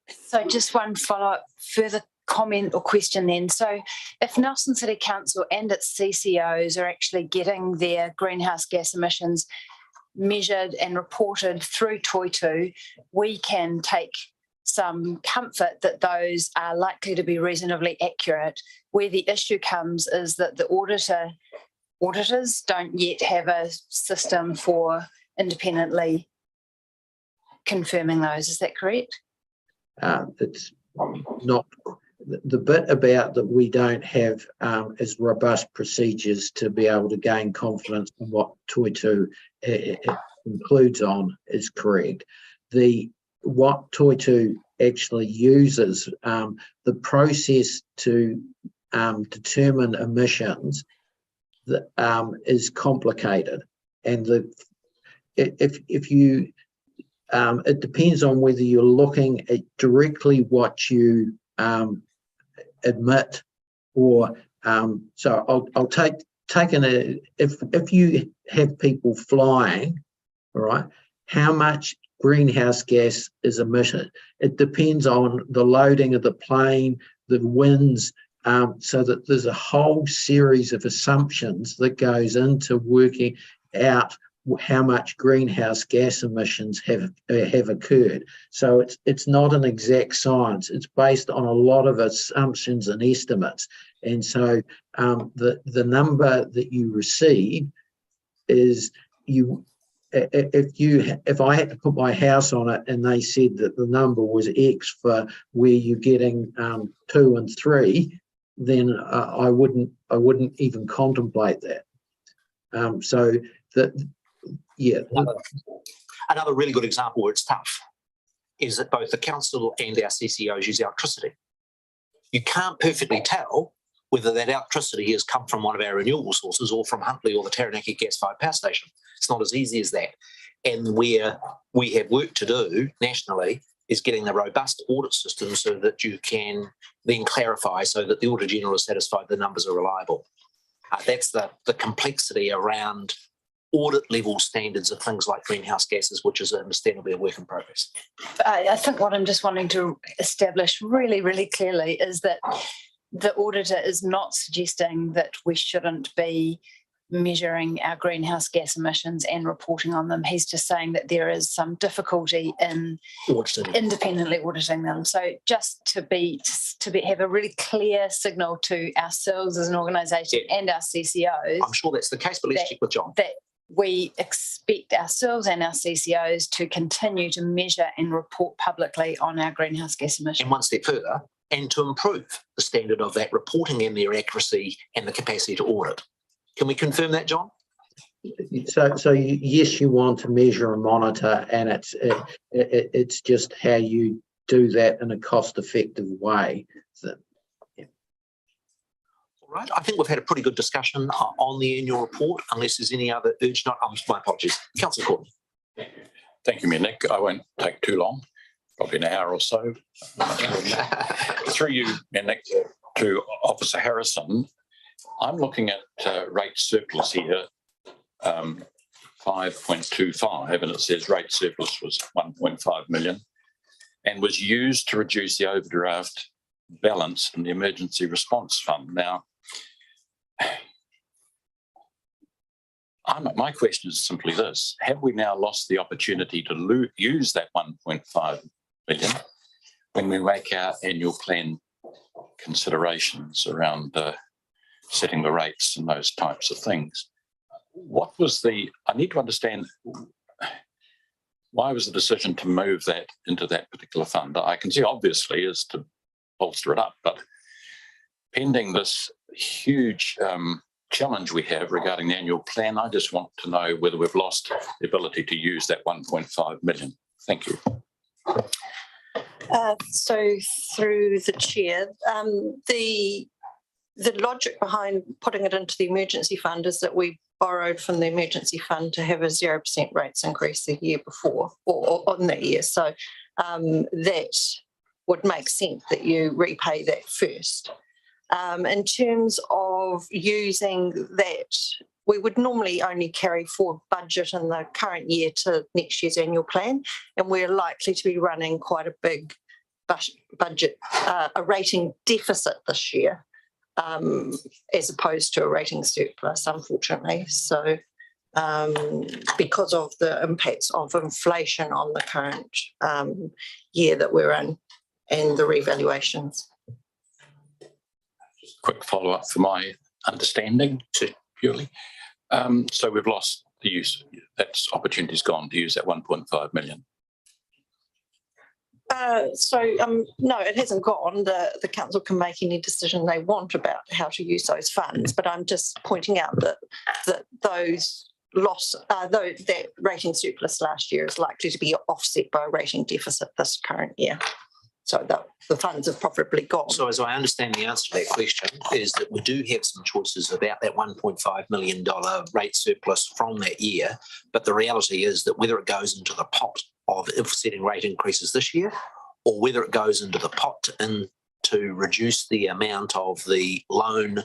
Speaker 3: So just one follow-up further comment or question then. So if Nelson City Council and its CCOs are actually getting their greenhouse gas emissions measured and reported through Toitu, we can take some comfort that those are likely to be reasonably accurate. Where the issue comes is that the auditors don't yet have a system for independently confirming those. Is that correct?
Speaker 8: It's not the bit about that we don't have as robust procedures to be able to gain confidence in what Toitu includes on is correct. What Toitu actually uses, the process to determine emissions is complicated, and if you it depends on whether you're looking at directly what you admit, or so I'll take if you have people flying, all right, how much greenhouse gas is emitted? It depends on the loading of the plane, the winds, so that there's a whole series of assumptions that goes into working out how much greenhouse gas emissions have occurred. So it's not an exact science. It's based on a lot of assumptions and estimates. And so the number that you receive is if I had to put my house on it and they said that the number was X for where you're getting 2 and 3, then I wouldn't even contemplate that. Yeah.
Speaker 1: Another really good example where it's tough is that both the council and our CCOs use electricity. You can't perfectly tell whether that electricity has come from one of our renewable sources or from Huntly or the Taranaki gas-fired power station. It's not as easy as that. And where we have work to do nationally is getting the robust audit system so that you can then clarify so that the Auditor General is satisfied the numbers are reliable. That's the complexity around audit level standards of things like greenhouse gases, which is understandably a work in progress.
Speaker 3: I think what I'm just wanting to establish really, really clearly is that the auditor is not suggesting that we shouldn't be measuring our greenhouse gas emissions and reporting on them. He's just saying that there is some difficulty in independently auditing them. So just to have a really clear signal to ourselves as an organisation and our CCOs.
Speaker 1: I'm sure that's the case, but let's check with John.
Speaker 3: That we expect ourselves and our CCOs to continue to measure and report publicly on our greenhouse gas emissions.
Speaker 1: And one step further, and to improve the standard of that reporting and their accuracy and the capacity to audit. Can we confirm that, John?
Speaker 8: So yes, you want to measure and monitor, and it's just how you do that in a cost-effective way.
Speaker 1: All right, I think we've had a pretty good discussion on the annual report, unless there's any other urgent. My apologies. Councillor Courtney.
Speaker 4: Thank you, Mayor Nick. I won't take too long, probably an hour or so. Through you, Mayor Nick, to Officer Harrison, I'm looking at rate surplus here, 5.25, and it says rate surplus was 1.5 million and was used to reduce the overdraft balance in the emergency response fund. Now, my question is simply this: have we now lost the opportunity to use that 1.5 million when we make our annual plan considerations around setting the rates and those types of things? I need to understand, why was the decision to move that into that particular fund? I can see obviously is to bolster it up, but pending this huge challenge we have regarding the annual plan. I just want to know whether we've lost the ability to use that 1.5 million. Thank you.
Speaker 9: So through the chair, the logic behind putting it into the emergency fund is that we borrowed from the emergency fund to have a 0% rates increase the year before or on that year. So that would make sense that you repay that first. In terms of using that, we would normally only carry forward budget in the current year to next year's annual plan, and we're likely to be running quite a big budget, a rating deficit this year, as opposed to a rating surplus, unfortunately. So because of the impacts of inflation on the current year that we're in and the revaluations.
Speaker 4: Quick follow-up for my understanding, purely. So we've lost the use, that's opportunity's gone to use that 1.5 million.
Speaker 9: No, it hasn't gone. The council can make any decision they want about how to use those funds, but I'm just pointing out that those that rating surplus last year is likely to be offset by a rating deficit this current year. So the funds have probably gone.
Speaker 1: So as I understand the answer to that question is that we do have some choices about that $1.5 million rate surplus from that year, but the reality is that whether it goes into the pot of offsetting rate increases this year, or whether it goes into the pot to reduce the amount of the loan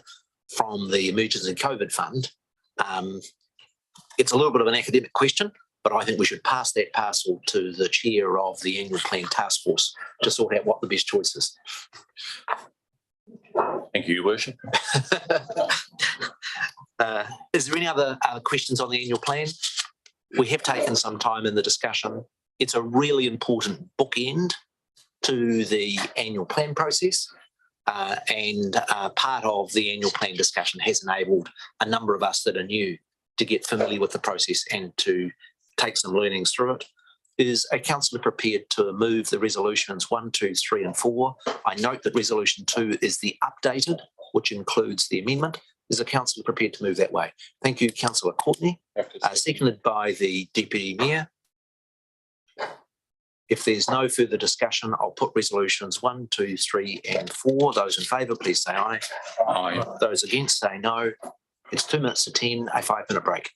Speaker 1: from the Emergency COVID Fund, it's a little bit of an academic question, but I think we should pass that parcel to the chair of the annual plan task force to sort out what the best choice is.
Speaker 4: Thank you, Your Worship.
Speaker 1: Is there any other questions on the annual plan? We have taken some time in the discussion. It's a really important bookend to the annual plan process. And part of the annual plan discussion has enabled a number of us that are new to get familiar with the process and to take some learnings through it. Is a councillor prepared to move the resolutions 1, 2, 3 and 4? I note that resolution 2 is the updated, which includes the amendment. Is a councillor prepared to move that way? Thank you, Councillor Courtney. Seconded by the Deputy Mayor. If there's no further discussion, I'll put resolutions 1, 2, 3 and 4. Those in favour, please say aye.
Speaker 4: Aye.
Speaker 1: Those against, say no. It's 2 minutes to 10, a 5-minute break.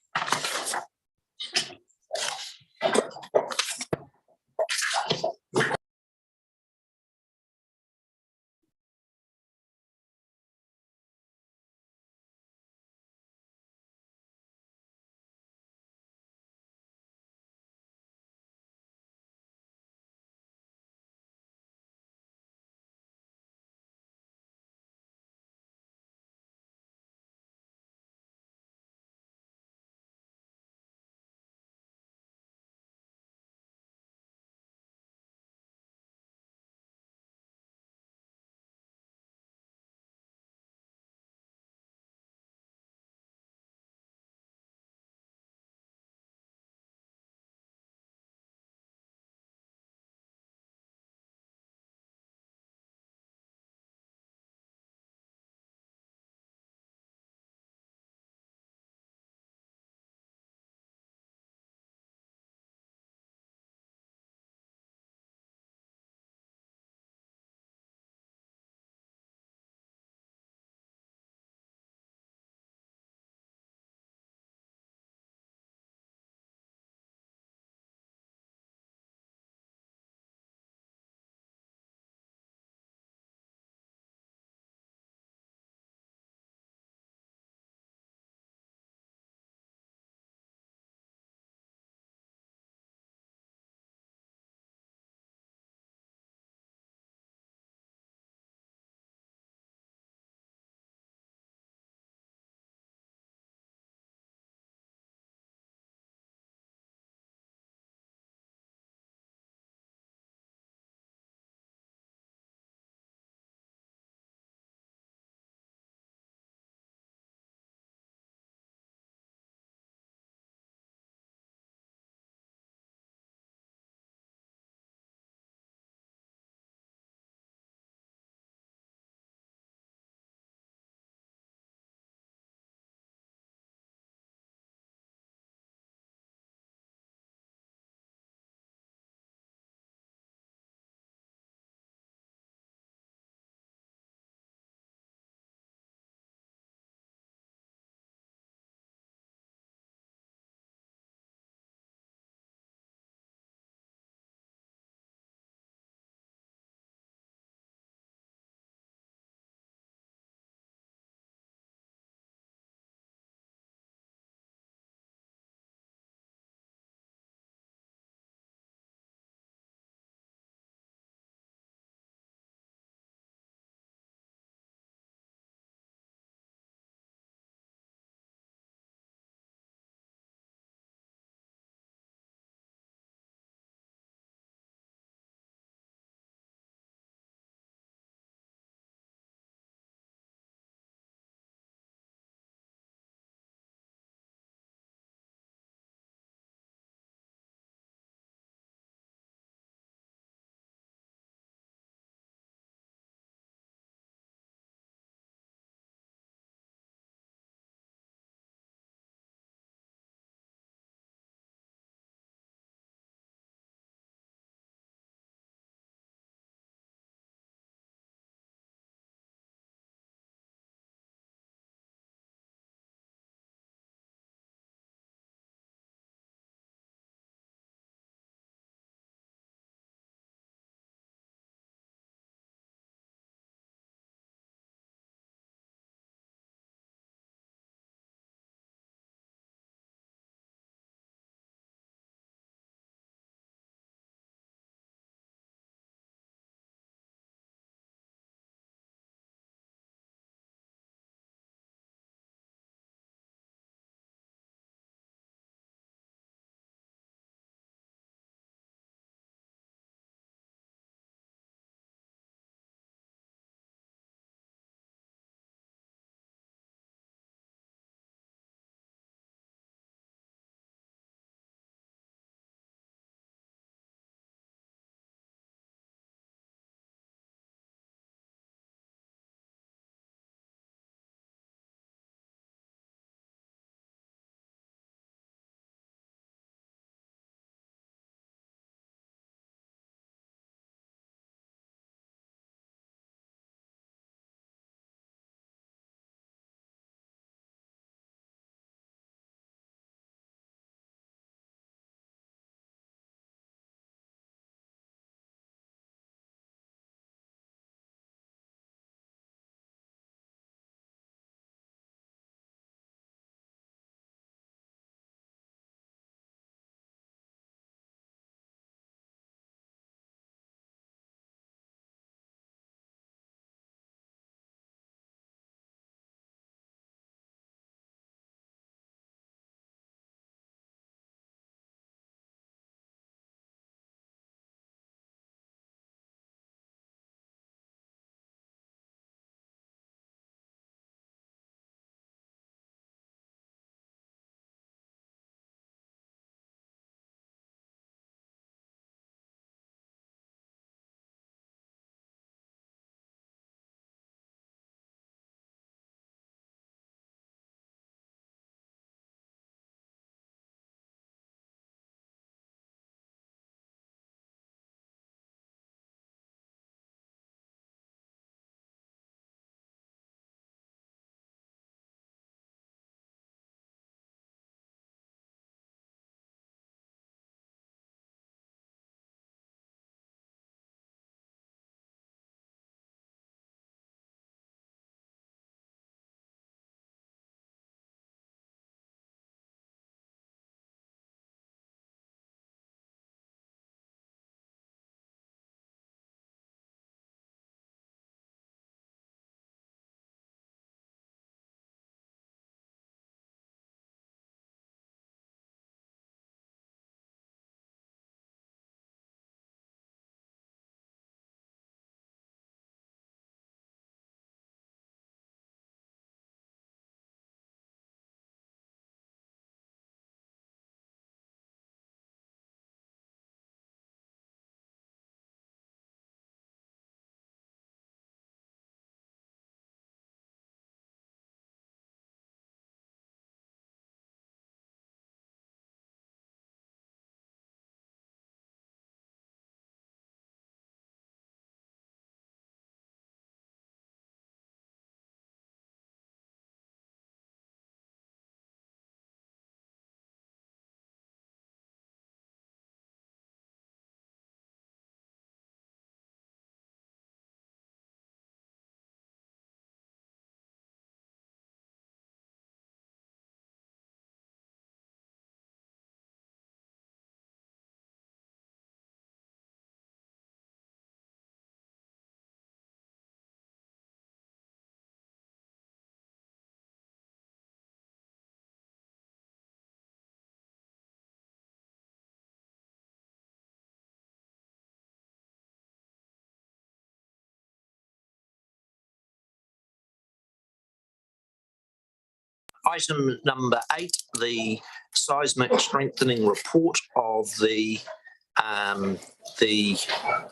Speaker 1: Item number 8, the seismic strengthening report of the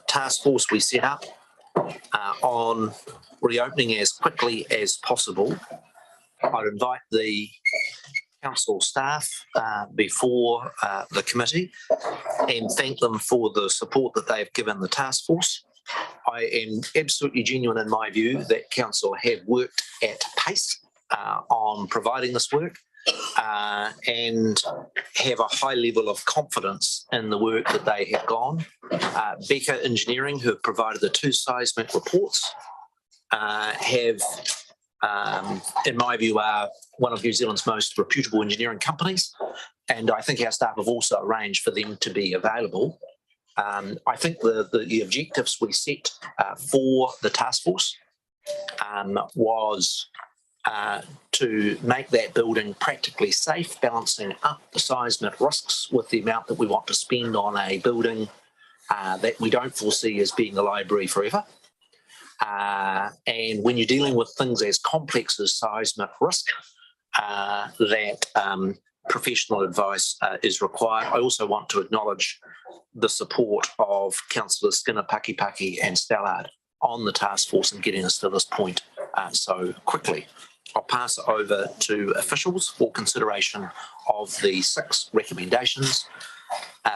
Speaker 1: task force we set up on reopening as quickly as possible. I'd invite the council staff before the committee and thank them for the support that they've given the task force. I am absolutely genuine in my view that council have worked at pace on providing this work and have a high level of confidence in the work that they have gone. Becker Engineering, who have provided the 2 seismic reports, have, in my view, are one of New Zealand's most reputable engineering companies. And I think our staff have also arranged for them to be available. I think the objectives we set for the task force was to make that building practically safe, balancing up the seismic risks with the amount that we want to spend on a building that we don't foresee as being the library forever. And when you're dealing with things as complex as seismic risk, that professional advice is required. I also want to acknowledge the support of Councillors Skinner, Pakipaki and Stallard on the task force in getting us to this point so quickly. I'll pass it over to officials for consideration of the 6 recommendations.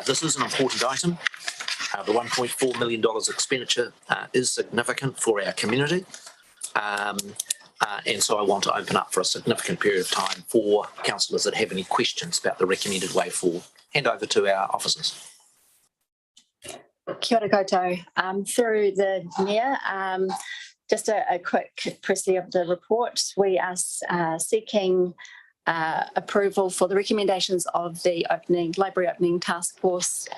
Speaker 1: This is an important item. The $1.4 million expenditure is significant for our community. And so I want to open up for a significant period of time for councillors that have any questions about the recommended way forward. Hand over to our officers.
Speaker 12: Kia ora koutou. Through the Mayor, just a quick precis of the report. We are seeking approval for the recommendations of the library opening task force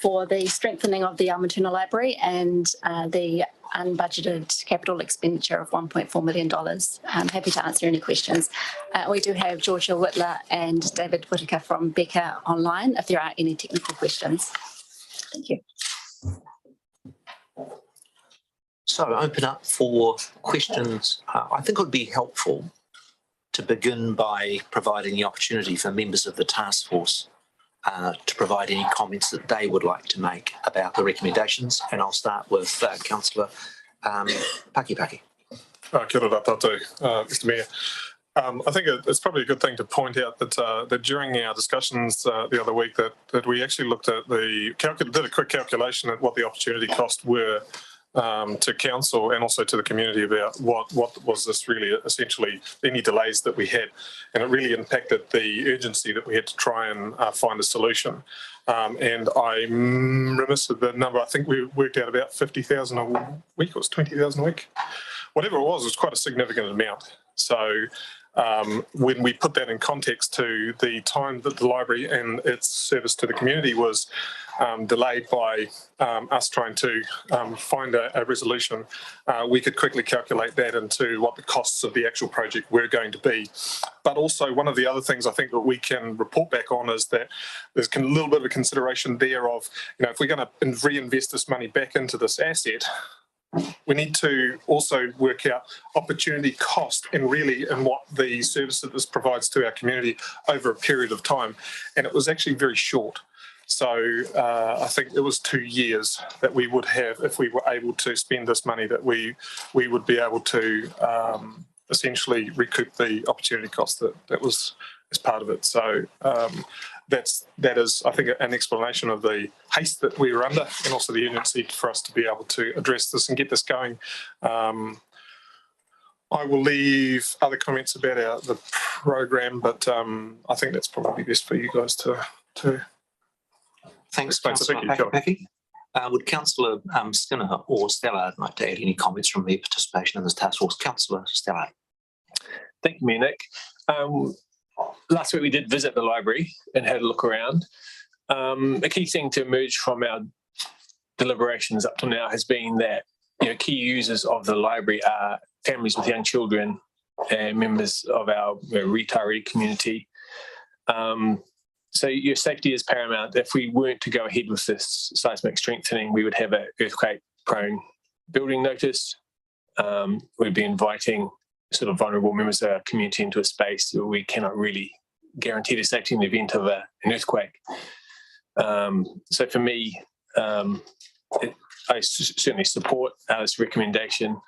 Speaker 12: for the strengthening of the Amatuna Library and the unbudgeted capital expenditure of $1.4 million. I'm happy to answer any questions. We do have Georgia Whitler and David Whitaker from Becker online if there are any technical questions. Thank you.
Speaker 1: So open up for questions. I think it would be helpful to begin by providing the opportunity for members of the task force to provide any comments that they would like to make about the recommendations. And I'll start with Councillor Pakipaki.
Speaker 6: Kia ora tātou, Mr Mayor. I think it's probably a good thing to point out that during our discussions the other week that we actually looked at did a quick calculation at what the opportunity costs were to council and also to the community about what was this really essentially any delays that we had, and it really impacted the urgency that we had to try and find a solution. And I'm remiss of the number. I think we worked out about 50,000 a week, or it was 20,000 a week, whatever it was quite a significant amount. So when we put that in context to the time that the library and its service to the community was delayed by us trying to find a resolution, we could quickly calculate that into what the costs of the actual project were going to be. But also one of the other things I think that we can report back on is that there's a little bit of a consideration there of, if we're going to reinvest this money back into this asset, we need to also work out opportunity cost and really in what the service that this provides to our community over a period of time. And it was actually very short. So I think it was 2 years that we would have if we were able to spend this money, that we would be able to essentially recoup the opportunity cost that was as part of it. So that is, I think, an explanation of the haste that we were under and also the urgency for us to be able to address this and get this going. I will leave other comments about the program, but I think that's probably best for you guys to
Speaker 1: Thanks,
Speaker 6: explain. So
Speaker 1: Councillor Pakipaki. Would Councillor Skinner or Stallard like to add any comments from their participation in this task force? Councillor Stallard.
Speaker 10: Thank you, Mayor Nick. Last week we did visit the library and had a look around. A key thing to emerge from our deliberations up to now has been that key users of the library are families with young children and members of our retiree community. So your safety is paramount. If we weren't to go ahead with this seismic strengthening, we would have an earthquake-prone building notice. We'd be inviting sort of vulnerable members of our community into a space where we cannot really guarantee the safety in the event of an earthquake. So for me, I certainly support this recommendation.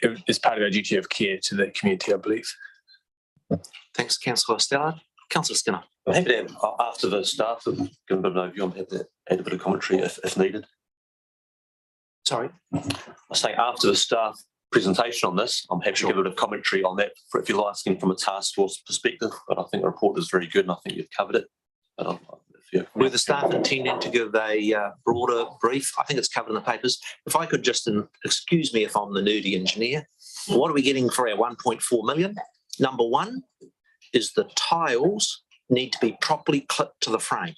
Speaker 10: It is part of our duty of care to the community, I believe.
Speaker 1: Thanks, Councillor Stallard. Councillor Skinner.
Speaker 11: I'm happy to have, after the staff, give a bit of an overview, I'm happy to add a bit of commentary if needed.
Speaker 1: Sorry.
Speaker 11: I was saying after the staff presentation on this, I'm happy to give a bit of commentary on that if you're asking from a task force perspective, but I think the report is very good and I think you've covered it. But
Speaker 1: Were the staff intending to give a broader brief? I think it's covered in the papers. If I could just, excuse me if I'm the nerdy engineer, what are we getting for our 1.4 million? Number one is the tiles need to be properly clipped to the frame.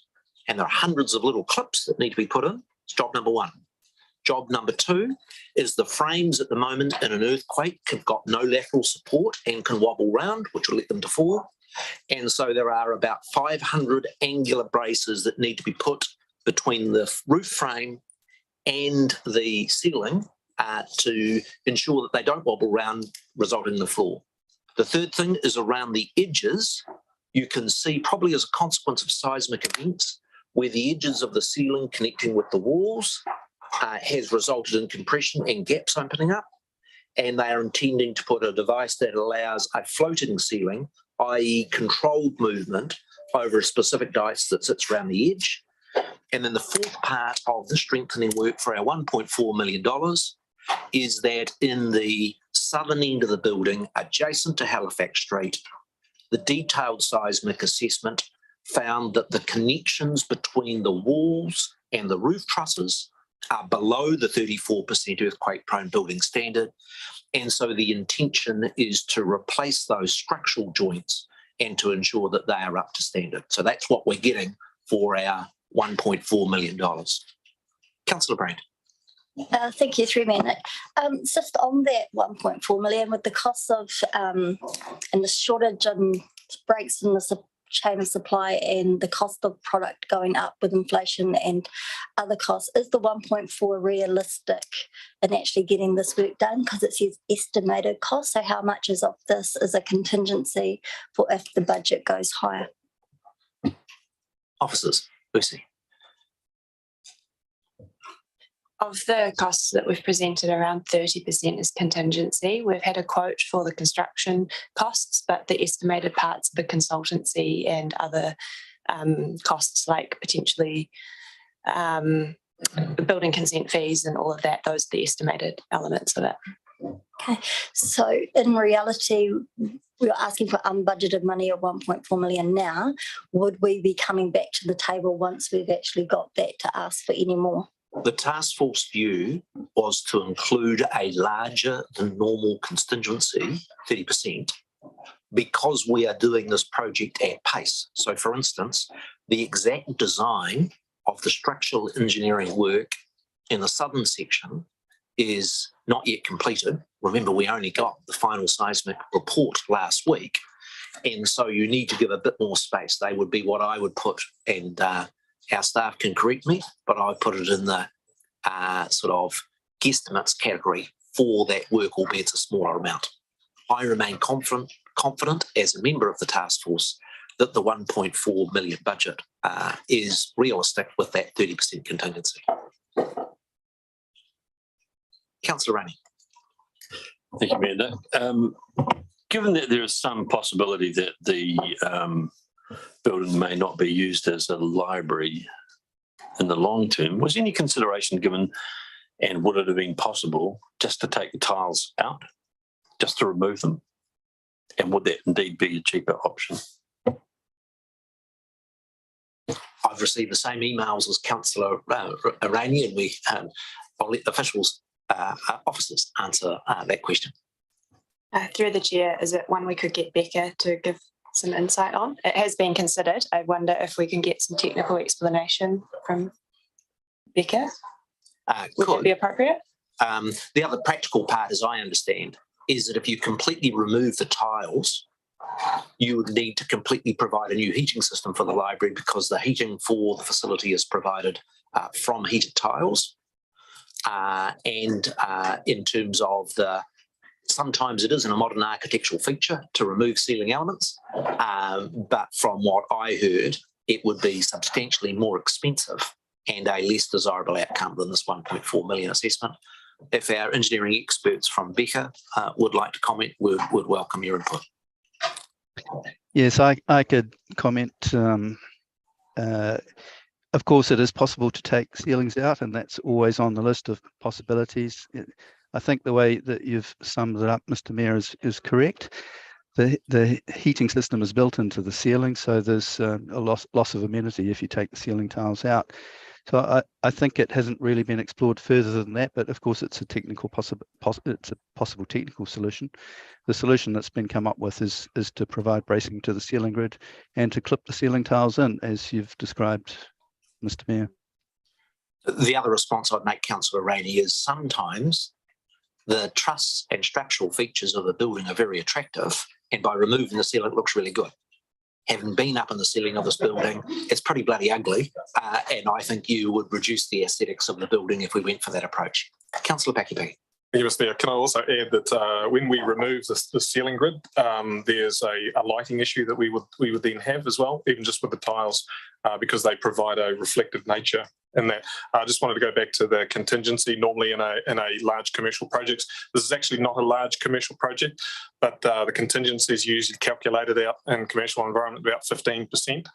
Speaker 1: And there are hundreds of little clips that need to be put in. It's job number one. Job number two is the frames at the moment in an earthquake have got no lateral support and can wobble round, which will let them to fall. And so there are about 500 angular braces that need to be put between the roof frame and the ceiling to ensure that they don't wobble around, resulting in the floor. The third thing is around the edges. You can see, probably as a consequence of seismic events, where the edges of the ceiling connecting with the walls has resulted in compression and gaps opening up. And they are intending to put a device that allows a floating ceiling, i.e. controlled movement over a specific dice that sits around the edge. And then the fourth part of the strengthening work for our $1.4 million is that in the southern end of the building, adjacent to Halifax Street, the detailed seismic assessment found that the connections between the walls and the roof trusses are below the 34% earthquake-prone building standard. And so the intention is to replace those structural joints and to ensure that they are up to standard. So that's what we're getting for our $1.4 million. Councillor Brand.
Speaker 12: Thank you, through me, Nick. Just on that 1.4 million, with the cost of and the shortage and breaks in the chain of supply and the cost of product going up with inflation and other costs, is the 1.4 realistic in actually getting this work done? Because it says estimated cost. So how much is of this is a contingency for if the budget goes higher?
Speaker 1: Officers, Lucy.
Speaker 3: Of the costs that we've presented, around 30% is contingency. We've had a quote for the construction costs, but the estimated parts of the consultancy and other costs, like potentially building consent fees and all of that, those are the estimated elements of it.
Speaker 12: Okay, so in reality, we're asking for unbudgeted money of 1.4 million now. Would we be coming back to the table once we've actually got that to ask for any more?
Speaker 1: The task force view was to include a larger than normal contingency, 30%, because we are doing this project at pace. So, for instance, the exact design of the structural engineering work in the southern section is not yet completed. Remember, we only got the final seismic report last week, and so you need to give a bit more space. They would be what I would put, and our staff can correct me, but I put it in the sort of guesstimates category for that work, albeit it's a smaller amount. I remain confident as a member of the task force that the 1.4 million budget is realistic with that 30% contingency. Councillor Rainey.
Speaker 13: Thank you, Amanda. Given that there is some possibility that the building may not be used as a library in the long term, was any consideration given, and would it have been possible just to take the tiles out, just to remove them? And would that indeed be a cheaper option?
Speaker 1: I've received the same emails as Councillor Rainey, and I'll let the officials, officers answer that question.
Speaker 3: Through the chair, is it one we could get Becca to give some insight on? It has been considered. I wonder if we can get some technical explanation from Becca. Would that be appropriate?
Speaker 1: The other practical part, as I understand, is that if you completely remove the tiles, you would need to completely provide a new heating system for the library, because the heating for the facility is provided from heated tiles. And in terms of the Sometimes it isn't a modern architectural feature to remove ceiling elements, but from what I heard, it would be substantially more expensive and a less desirable outcome than this 1.4 million assessment. If our engineering experts from Becker would like to comment, we would welcome your input.
Speaker 14: Yes, I could comment. Of course, it is possible to take ceilings out, and that's always on the list of possibilities. I think the way that you've summed it up, Mr. Mayor, is correct. The heating system is built into the ceiling, so there's a loss of amenity if you take the ceiling tiles out. So I think it hasn't really been explored further than that, but of course it's a technical it's a possible technical solution. The solution that's been come up with is to provide bracing to the ceiling grid and to clip the ceiling tiles in, as you've described, Mr. Mayor.
Speaker 1: The other response I'd make, Councillor Rainey, is sometimes the truss and structural features of the building are very attractive, and by removing the ceiling, it looks really good. Having been up in the ceiling of this building, it's pretty bloody ugly, and I think you would reduce the aesthetics of the building if we went for that approach. Councillor Pakipi.
Speaker 6: Thank you, Mr. Mayor. Can I also add that when we remove the ceiling grid, there's a lighting issue that we would then have as well, even just with the tiles, because they provide a reflective nature in that. I just wanted to go back to the contingency. Normally in a large commercial project, this is actually not a large commercial project, but the contingency is usually calculated out in commercial environment about 15%.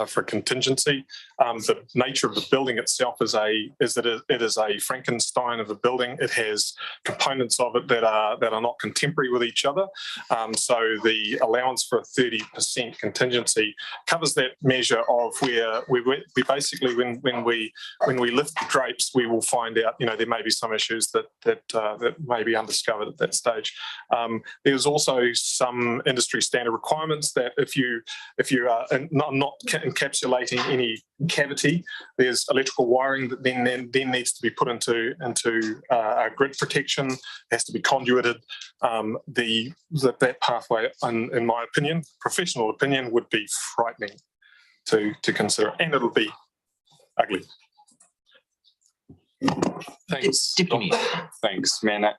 Speaker 6: For contingency. The nature of the building itself is that it is a Frankenstein of a building. It has components of it that are not contemporary with each other. So the allowance for a 30% contingency covers that measure of where we basically when we lift the drapes, we will find out there may be some issues that may be undiscovered at that stage. There's also some industry standard requirements that if you are not encapsulating any cavity, there's electrical wiring that then needs to be put into grid protection, has to be conduited. That pathway, in my opinion, professional opinion, would be frightening to consider, and it'll be ugly.
Speaker 2: Thanks. Thanks, Mayor Nick.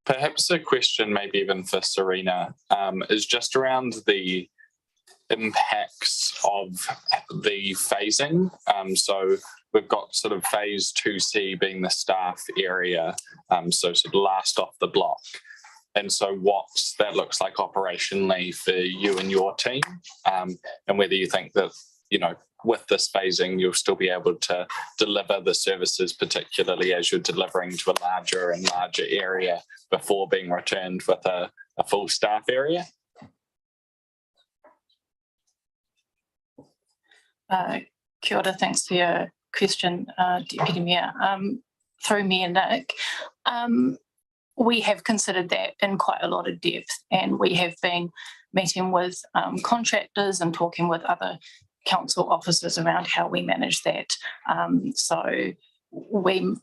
Speaker 2: Perhaps a question, maybe even for Serena, is just around the impacts of the phasing. So we've got sort of phase 2C being the staff area, so sort of last off the block. And so what that looks like operationally for you and your team, and whether you think that, with this phasing, you'll still be able to deliver the services, particularly as you're delivering to a larger and larger area before being returned with a full staff area.
Speaker 15: Kia ora, thanks for your question, Deputy Mayor. Through Mayor Nick, we have considered that in quite a lot of depth, and we have been meeting with contractors and talking with other council officers around how we manage that. So we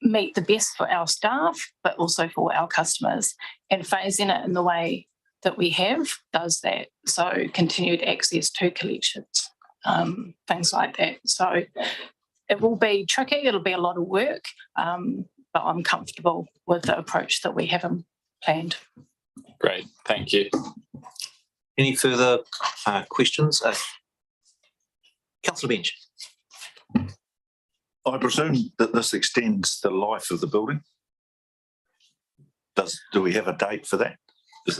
Speaker 15: meet the best for our staff, but also for our customers, and phasing it in the way that we have does that. So continued access to collections. Things like that. So it will be tricky, it'll be a lot of work, but I'm comfortable with the approach that we have planned.
Speaker 2: Great, thank you.
Speaker 1: Any further questions? Councillor Bench.
Speaker 5: I presume that this extends the life of the building. Do we have a date for that?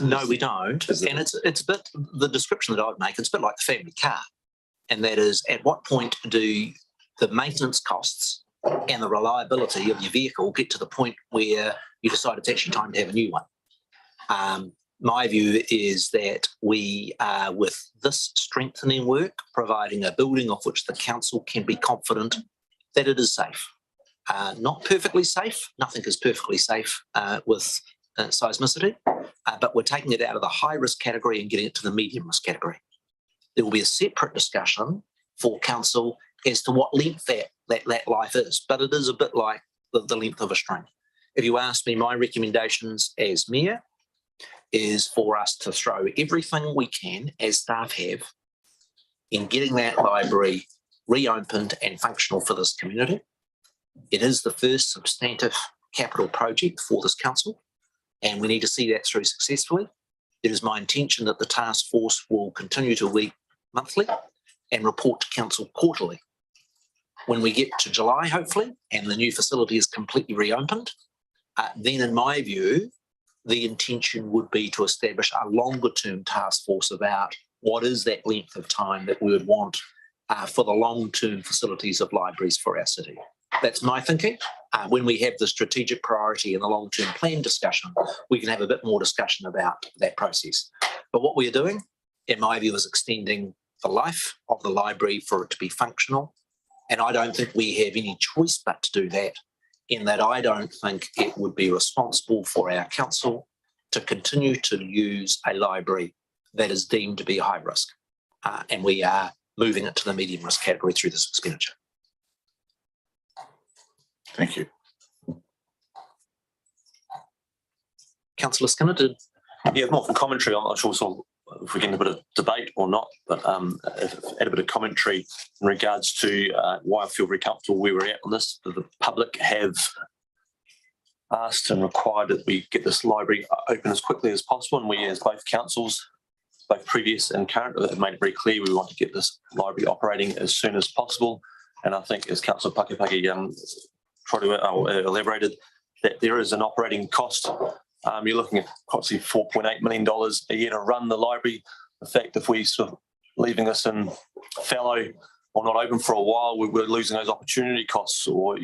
Speaker 1: No, we don't. And it's a bit, the description that I would make, it's a bit like the family car. And that is, at what point do the maintenance costs and the reliability of your vehicle get to the point where you decide it's actually time to have a new one? My view is that we are, with this strengthening work, providing a building of which the council can be confident that it is safe. Not perfectly safe, nothing is perfectly safe with seismicity, but we're taking it out of the high risk category and getting it to the medium risk category. There will be a separate discussion for council as to what length that life is, but it is a bit like the length of a string. If you ask me, my recommendations as mayor is for us to throw everything we can, as staff have, in getting that library reopened and functional for this community. It is the first substantive capital project for this council. and we need to see that through successfully. It is my intention that the task force will continue to meet monthly and report to council quarterly. When we get to July, hopefully, and the new facility is completely reopened, then in my view, the intention would be to establish a longer term task force about what is that length of time that we would want for the long-term facilities of libraries for our city. That's my thinking. When we have the strategic priority and the long-term plan discussion, we can have a bit more discussion about that process. But what we are doing, in my view, is extending the life of the library for it to be functional. And I don't think we have any choice but to do that, in that I don't think it would be responsible for our council to continue to use a library that is deemed to be high risk. And we are moving it to the medium risk category through this expenditure.
Speaker 5: Thank you.
Speaker 1: Councillor Skinner, did
Speaker 11: Yeah, more from commentary. I'm not sure if we get a bit of debate or not, but add a bit of commentary in regards to why I feel very comfortable where we're at on this. The public have asked and required that we get this library open as quickly as possible, and we, as both councils, both previous and current, have made it very clear we want to get this library operating as soon as possible. And I think, as Councillor Pakapaki elaborated, that there is an operating cost. You're looking at approximately $4.8 million a year to run the library. The fact if we sort of leaving this in fallow or not open for a while, we're losing those opportunity costs or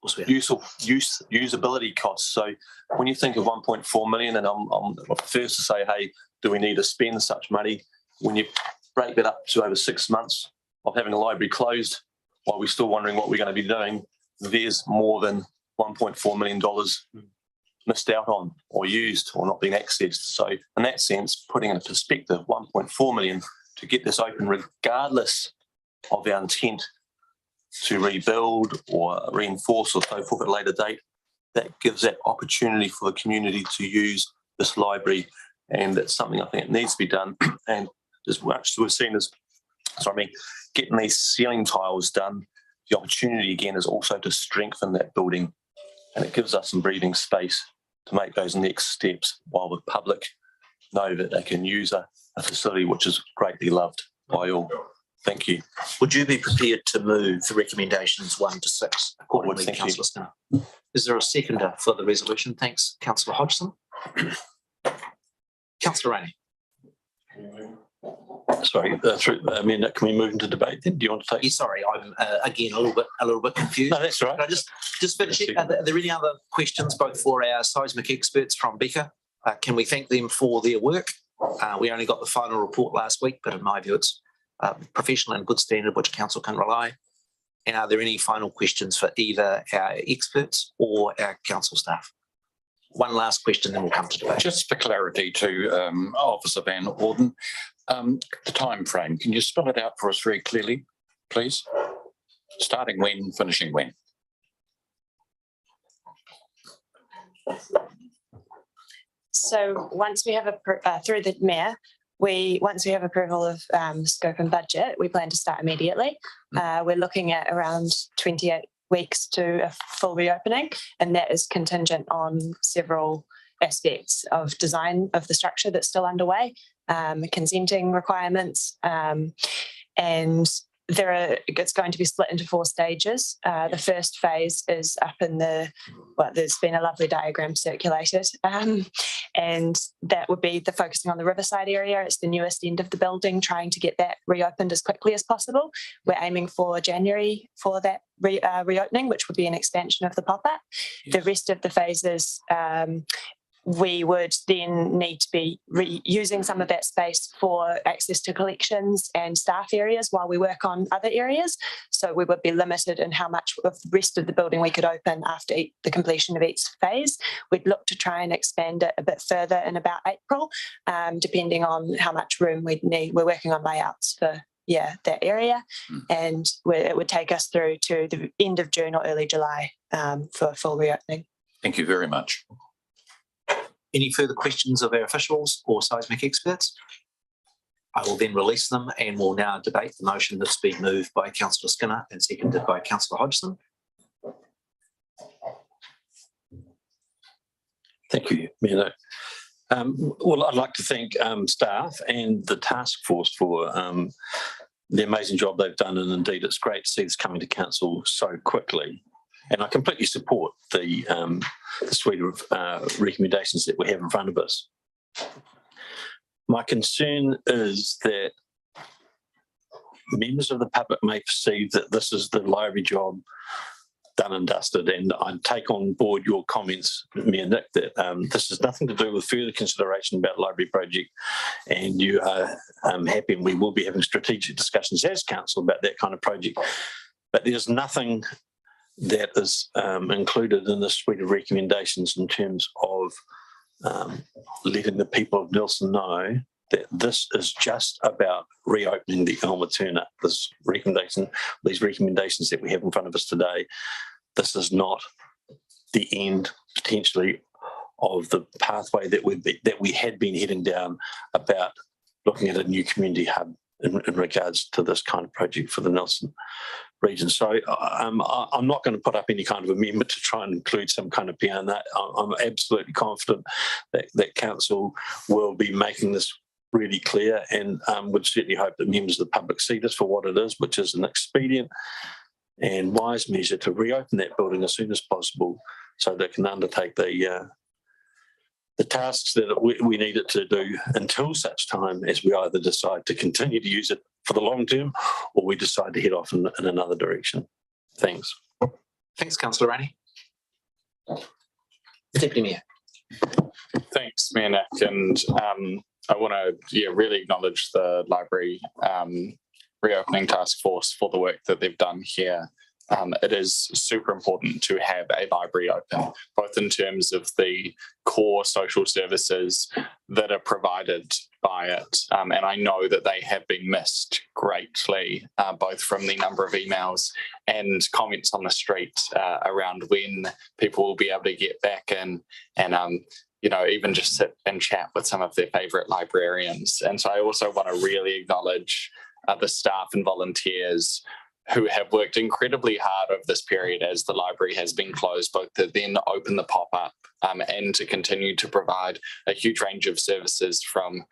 Speaker 11: usability costs. So when you think of 1.4 million, and I'm first to say, hey, do we need to spend such money? When you break that up to over 6 months of having a library closed while we're still wondering what we're going to be doing, there's more than $1.4 million missed out on or used or not being accessed. So in that sense, putting in perspective, 1.4 million to get this open, regardless of our intent to rebuild or reinforce or so forth at a later date, that gives that opportunity for the community to use this library. And that's something I think it needs to be done. And as much as we've seen as, getting these ceiling tiles done, the opportunity again is also to strengthen that building, and it gives us some breathing space to make those next steps while the public know that they can use a facility which is greatly loved by all. Thank you.
Speaker 1: Would you be prepared to move the recommendations 1 to 6 accordingly,
Speaker 11: Thank you.
Speaker 1: Councillor Skinner? Is there a seconder for the resolution? Thanks, Councillor Hodgson. Councillor Rainey.
Speaker 13: Sorry, can we move into debate then? Do you want to take?
Speaker 1: Yeah, sorry, I'm again a little bit confused.
Speaker 13: No, that's all right.
Speaker 1: Can I just finish it? Are there any other questions, both for our seismic experts from Beca? Can we thank them for their work? We only got the final report last week, but in my view, it's professional and good standard which council can rely. And are there any final questions for either our experts or our council staff? One last question, then we'll come to debate.
Speaker 4: Just for clarity to Officer Van Orden, the time frame, can you spell it out for us very clearly, please? Starting when, finishing when?
Speaker 16: So once we have through the mayor, once we have approval of scope and budget, we plan to start immediately. We're looking at around 28 weeks to a full reopening, and that is contingent on several aspects of design of the structure that's still underway, consenting requirements, and it's going to be split into 4 stages. The first phase is up in there's been a lovely diagram circulated, and that would be the focusing on the Riverside area. It's the newest end of the building, trying to get that reopened as quickly as possible. We're aiming for January for that reopening, which would be an expansion of the pop-up. Yes. The rest of the phases, we would then need to be using some of that space for access to collections and staff areas while we work on other areas. So we would be limited in how much of the rest of the building we could open after the completion of each phase. We'd look to try and expand it a bit further in about April, depending on how much room we'd need. We're working on layouts for that area, and it would take us through to the end of June or early July for full reopening.
Speaker 4: Thank you very much.
Speaker 1: Any further questions of our officials or seismic experts? I will then release them, and we'll now debate the motion that's been moved by Councillor Skinner and seconded by Councillor Hodgson.
Speaker 13: Thank you, Mayor. Well, I'd like to thank staff and the task force for the amazing job they've done, and indeed it's great to see this coming to council so quickly. And I completely support the suite of recommendations that we have in front of us. My concern is that members of the public may perceive that this is the library job done and dusted, and I take on board your comments, Mayor Nick, that this has nothing to do with further consideration about library project, and you are happy, and we will be having strategic discussions as council about that kind of project. But there's nothing that is included in this suite of recommendations in terms of letting the people of Nelson know that this is just about reopening the Elmer Turner. These recommendations that we have in front of us today, this is not the end potentially of the pathway that we had been heading down about looking at a new community hub in regards to this kind of project for the Nelson region. So I'm not going to put up any kind of amendment to try and include some kind of PR in that. I'm absolutely confident that council will be making this really clear, and would certainly hope that members of the public see this for what it is, which is an expedient and wise measure to reopen that building as soon as possible so that it can undertake the tasks that we need it to do until such time as we either decide to continue to use it for the long term or we decide to head off in another direction. Thanks.
Speaker 1: Thanks, Councillor Rainey. Deputy Mayor.
Speaker 17: Thanks, Mayor Nick, and I want to really acknowledge the library reopening task force for the work that they've done here. It is super important to have a library open, both in terms of the core social services that are provided by it. And I know that they have been missed greatly, both from the number of emails and comments on the street around when people will be able to get back in and even just sit and chat with some of their favourite librarians. And so I also want to really acknowledge the staff and volunteers who have worked incredibly hard over this period as the library has been closed, both to then open the pop-up and to continue to provide a huge range of services from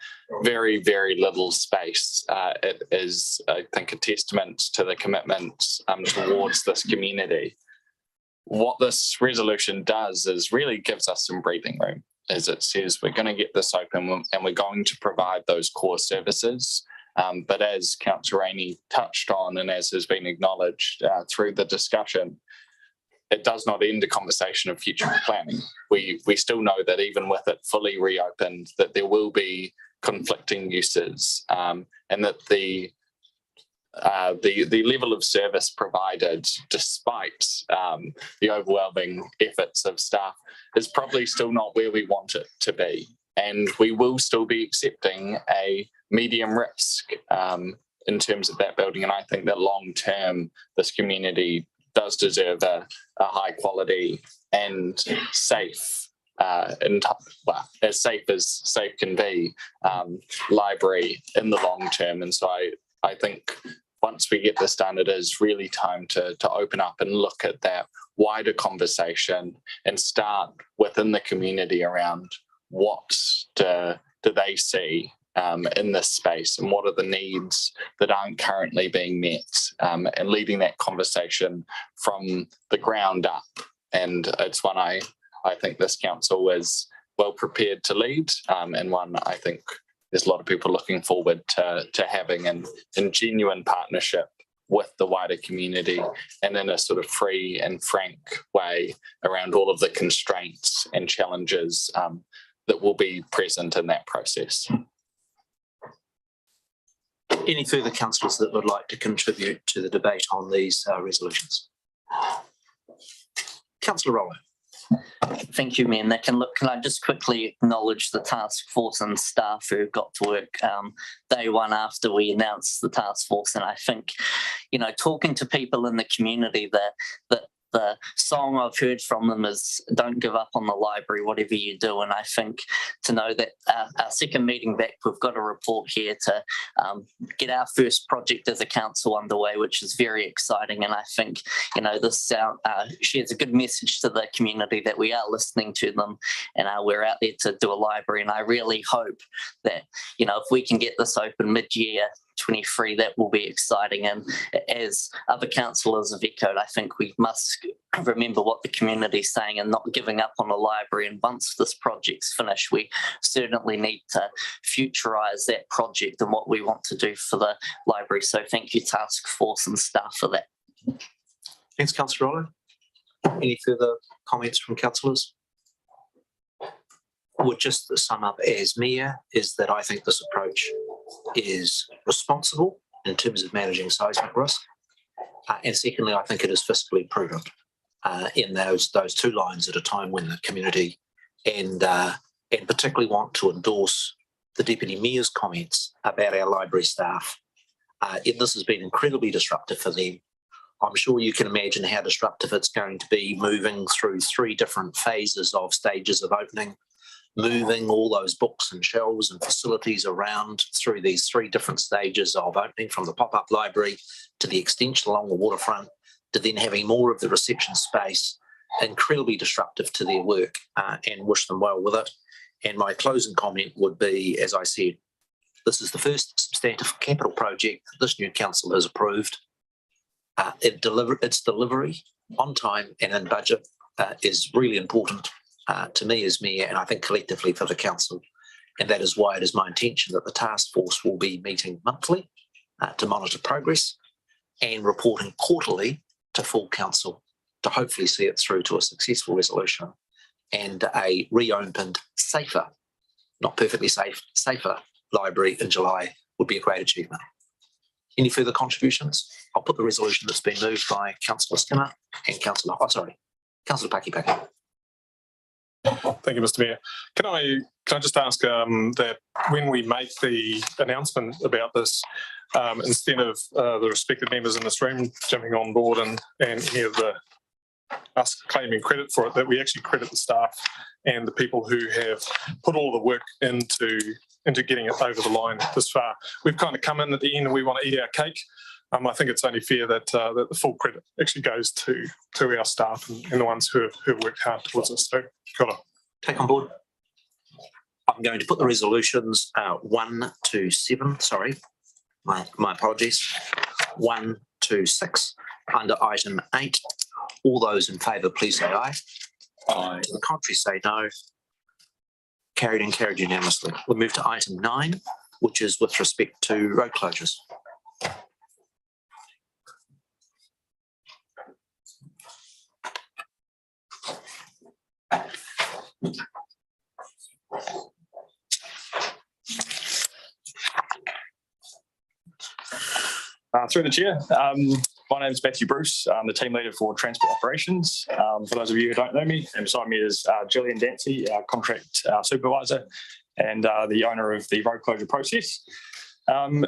Speaker 17: very, very little space. It is, I think, a testament to the commitment towards this community. What this resolution does is really gives us some breathing room, as it says we're going to get this open and we're going to provide those core services. But as Councillor Rainey touched on, and as has been acknowledged through the discussion, it does not end a conversation of future planning. We still know that even with it fully reopened, that there will be conflicting uses, and that the level of service provided, despite the overwhelming efforts of staff, is probably still not where we want it to be. And we will still be accepting a medium risk in terms of that building. And I think that long term, this community does deserve a high quality and safe, as safe as safe can be, library in the long term. And so I think once we get this done, it is really time to open up and look at that wider conversation and start within the community around what do they see in this space and what are the needs that aren't currently being met, and leading that conversation from the ground up. And it's one I think this council is well prepared to lead, and one I think there's a lot of people looking forward to having in genuine partnership with the wider community and in a sort of free and frank way around all of the constraints and challenges that will be present in that process.
Speaker 1: Any further councillors that would like to contribute to the debate on these resolutions? Councillor Rollo.
Speaker 18: Thank you, Mayor Nick. And look, can I just quickly acknowledge the task force and staff who got to work day one after we announced the task force. And I think, talking to people in the community that the song I've heard from them is don't give up on the library, whatever you do. And I think to know that our second meeting back, we've got a report here to get our first project as a council underway, which is very exciting. And I think, this shares a good message to the community that we are listening to them and we're out there to do a library. And I really hope that, if we can get this open mid-year 23, that will be exciting. And as other councillors have echoed, I think we must remember what the community is saying and not giving up on the library. And once this project's finished, we certainly need to futurise that project and what we want to do for the library. So thank you, task force and staff, for that.
Speaker 1: Thanks, Councillor Rollo. Any further comments from councillors? Would just sum up as mayor is that I think this approach is responsible in terms of managing seismic risk. And secondly, I think it is fiscally prudent in those two lines at a time when the community and particularly want to endorse the Deputy Mayor's comments about our library staff. This has been incredibly disruptive for them. I'm sure you can imagine how disruptive it's going to be moving through 3 different phases of stages of opening, moving all those books and shelves and facilities around through these 3 different stages of opening, from the pop-up library to the extension along the waterfront, to then having more of the reception space. Incredibly disruptive to their work, and wish them well with it. And my closing comment would be, as I said, this is the first substantive capital project that this new council has approved. Its delivery on time and in budget is really important to me as mayor, and I think collectively for the council. And that is why it is my intention that the task force will be meeting monthly to monitor progress and reporting quarterly to full council to hopefully see it through to a successful resolution and a reopened, safer, not perfectly safe, safer library in July would be a great achievement. Any further contributions? I'll put the resolution that's been moved by Councillor Skinner and Councillor Pakipaki.
Speaker 6: Thank you, Mr. Mayor. Can I just ask that when we make the announcement about this, instead of the respected members in this room jumping on board and any of us claiming credit for it, that we actually credit the staff and the people who have put all the work into getting it over the line this far. We've kind of come in at the end and we want to eat our cake. I think it's only fair that the full credit actually goes to our staff and the ones who have worked hard towards this. So, got to
Speaker 1: take on board. I'm going to put the resolutions 1 to 7. Sorry, my apologies. 1 to 6 under item 8. All those in favour, please say aye. Aye. To the contrary, say no. Carried and carried unanimously. We'll move to item 9, which is with respect to road closures.
Speaker 19: Through the chair, my name is Matthew Bruce. I'm the team leader for transport operations. For those of you who don't know me, and beside me is Gillian Dancy, our contract supervisor and the owner of the road closure process.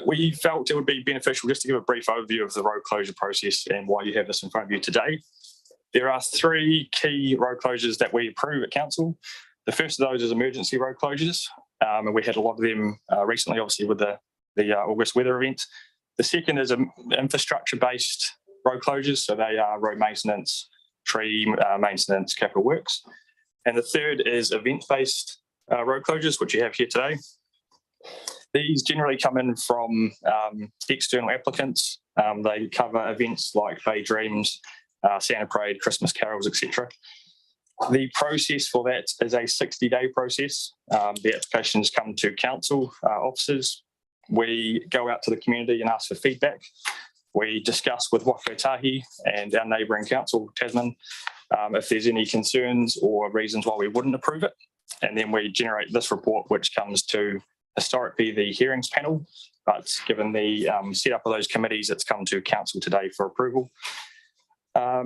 Speaker 19: We felt it would be beneficial just to give a brief overview of the road closure process and why you have this in front of you today. There are 3 key road closures that we approve at council. The first of those is emergency road closures, and we had a lot of them recently, obviously with the August weather event. The second is infrastructure-based road closures, so they are road maintenance, tree maintenance, capital works. And the third is event-based road closures, which you have here today. These generally come in from external applicants. They cover events like Bay Dreams, Santa Parade, Christmas carols, etc. The process for that is a 60-day process. The applications come to council officers. We go out to the community and ask for feedback. We discuss with Whakatahi and our neighbouring council, Tasman, if there's any concerns or reasons why we wouldn't approve it. And then we generate this report, which comes to historically the hearings panel. But given the setup of those committees, it's come to council today for approval. I'll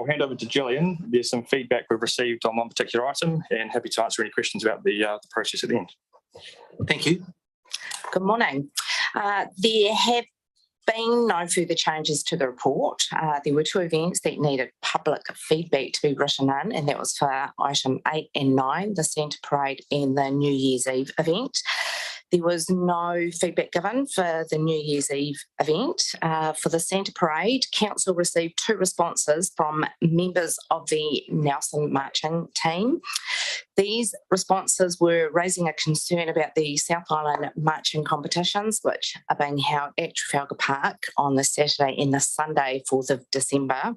Speaker 19: hand over to Gillian. There's some feedback we've received on one particular item and happy to answer any questions about the process at the end.
Speaker 1: Thank you.
Speaker 20: Good morning. There have been no further changes to the report. There were 2 events that needed public feedback to be written in, and that was for item 8 and 9, the Centre Parade and the New Year's Eve event. There was no feedback given for the New Year's Eve event. For the Centre Parade, Council received 2 responses from members of the Nelson marching team. These responses were raising a concern about the South Island marching competitions, which are being held at Trafalgar Park on the Saturday and the Sunday, 4th of December.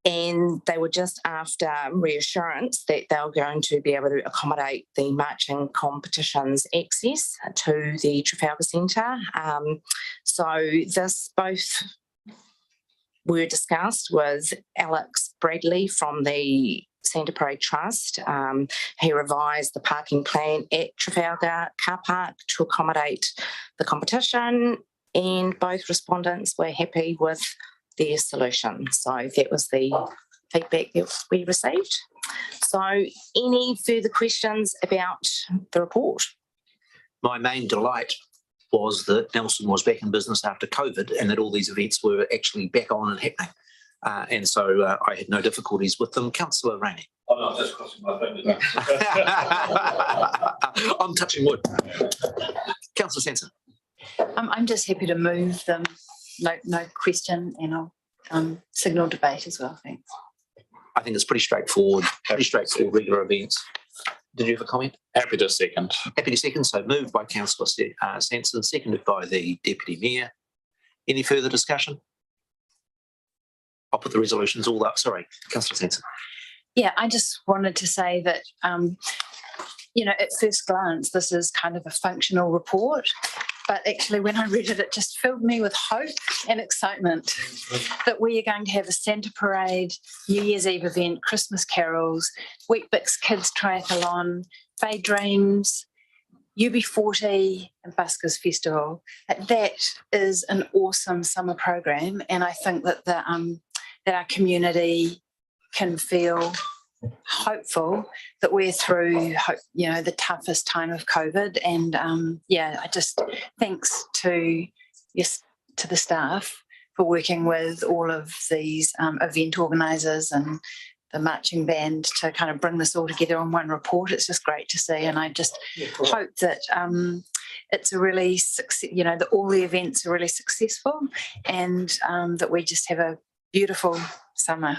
Speaker 20: And they were just after reassurance that they were going to be able to accommodate the marching competitions access to the Trafalgar Centre. So this both were discussed with Alex Bradley from the Centre Parade Trust. He revised the parking plan at Trafalgar Car Park to accommodate the competition, and both respondents were happy with their solution. So that was the feedback that we received. So any further questions about the report?
Speaker 1: My main delight was that Nelson was back in business after COVID and that all these events were actually back on and happening. And so I had no difficulties with them. Councillor Rainey.
Speaker 11: Oh, no, I'm just crossing my fingers.
Speaker 1: I'm touching wood. Councillor Sanson.
Speaker 3: I'm just happy to move them. No question, and I'll signal debate as well. Thanks.
Speaker 1: I think it's pretty straightforward regular events. Did you have a comment?
Speaker 17: Happy to second.
Speaker 1: Happy to second. So moved by Councillor Sanson, seconded by the Deputy Mayor. Any further discussion? I'll put the resolutions all up. Sorry, Councillor Sanson.
Speaker 3: Yeah, I just wanted to say that, at first glance, this is kind of a functional report. But actually, when I read it, it just filled me with hope and excitement that we are going to have a Centre Parade, New Year's Eve event, Christmas carols, Weet-Bix Kids Triathlon, Bay Dreams, UB40 and Buskers Festival. That is an awesome summer program, and I think that that our community can feel hopeful that we're through, the toughest time of COVID. And I just thanks to the staff for working with all of these event organisers and the marching band to kind of bring this all together in one report. It's just great to see, and I just hope that it's a really that all the events are really successful, and that we just have a beautiful summer.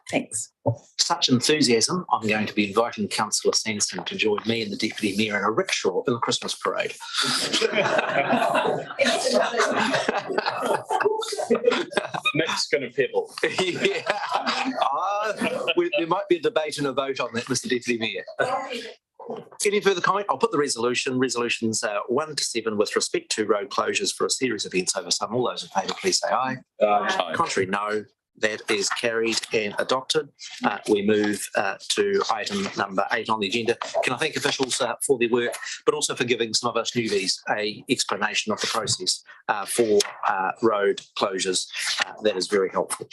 Speaker 3: Thanks.
Speaker 1: Such enthusiasm, I'm going to be inviting Councillor Sanson to join me and the Deputy Mayor in a rickshaw in the Christmas parade.
Speaker 2: Nick's going to pedal.
Speaker 1: There might be a debate and a vote on that, Mr. Deputy Mayor. Any further comment? I'll put the resolutions 1 to 7 with respect to road closures for a series of events over summer. All those in favour, please say aye.
Speaker 2: Aye.
Speaker 1: Contrary, no. That is carried and adopted. We move to item number 8 on the agenda. Can I thank officials for their work, but also for giving some of us newbies an explanation of the process for road closures. That is very helpful.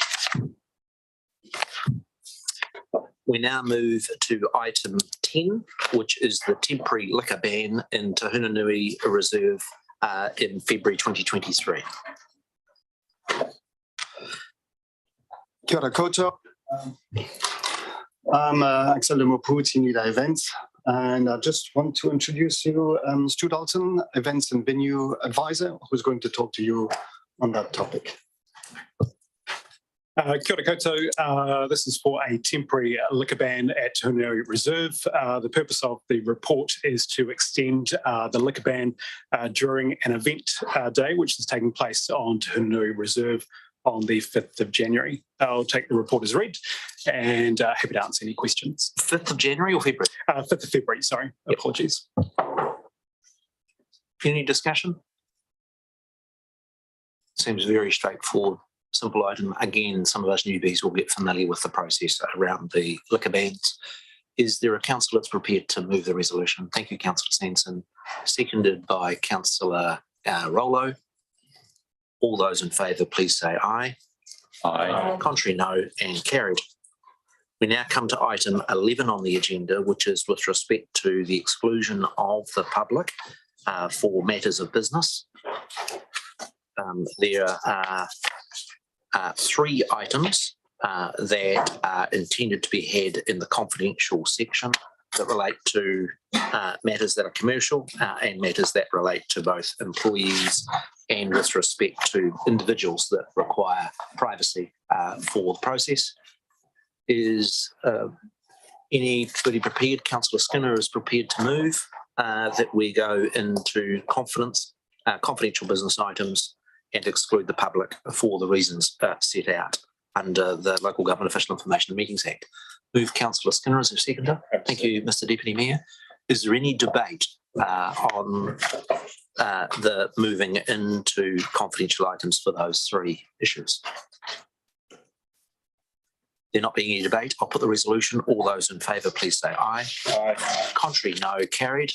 Speaker 1: We now move to item 10, which is the temporary liquor ban in Te Hunanui Reserve in February 2023.
Speaker 21: Kia ora koutou. I'm Axel de Maputi, NIDA Events, and I just want to introduce you Stu Dalton, Events and Venue Advisor, who's going to talk to you on that topic.
Speaker 6: Kia ora koutou. This is for a temporary liquor ban at Te Hunanui Reserve. The purpose of the report is to extend the liquor ban during an event day, which is taking place on Te Hunanui Reserve on the 5th of January. I'll take the report as read and happy to answer any questions.
Speaker 1: 5th of January or February?
Speaker 6: 5th of February, sorry. Yep. Apologies.
Speaker 1: Any discussion? Seems very straightforward, simple item. Again, some of us newbies will get familiar with the process around the liquor bans. Is there a councillor that's prepared to move the resolution? Thank you, Councillor Sanson. Seconded by Councillor Rollo. All those in favour, please say aye.
Speaker 4: Aye.
Speaker 1: Contrary, no, and carried. We now come to item 11 on the agenda, which is with respect to the exclusion of the public for matters of business. there are three items that are intended to be had in the confidential section that relate to matters that are commercial and matters that relate to both employees and with respect to individuals that require privacy for the process. Is anybody prepared? Councillor Skinner is prepared to move that we go into confidential business items and exclude the public for the reasons set out under the Local Government Official Information and Meetings Act. Move Councillor Skinner as a seconder. Thank you, Mr Deputy Mayor. Is there any debate on the moving into confidential items for those three issues? There not being any debate, I'll put the resolution. All those in favour, please say aye.
Speaker 6: Aye.
Speaker 1: Contrary, no. Carried.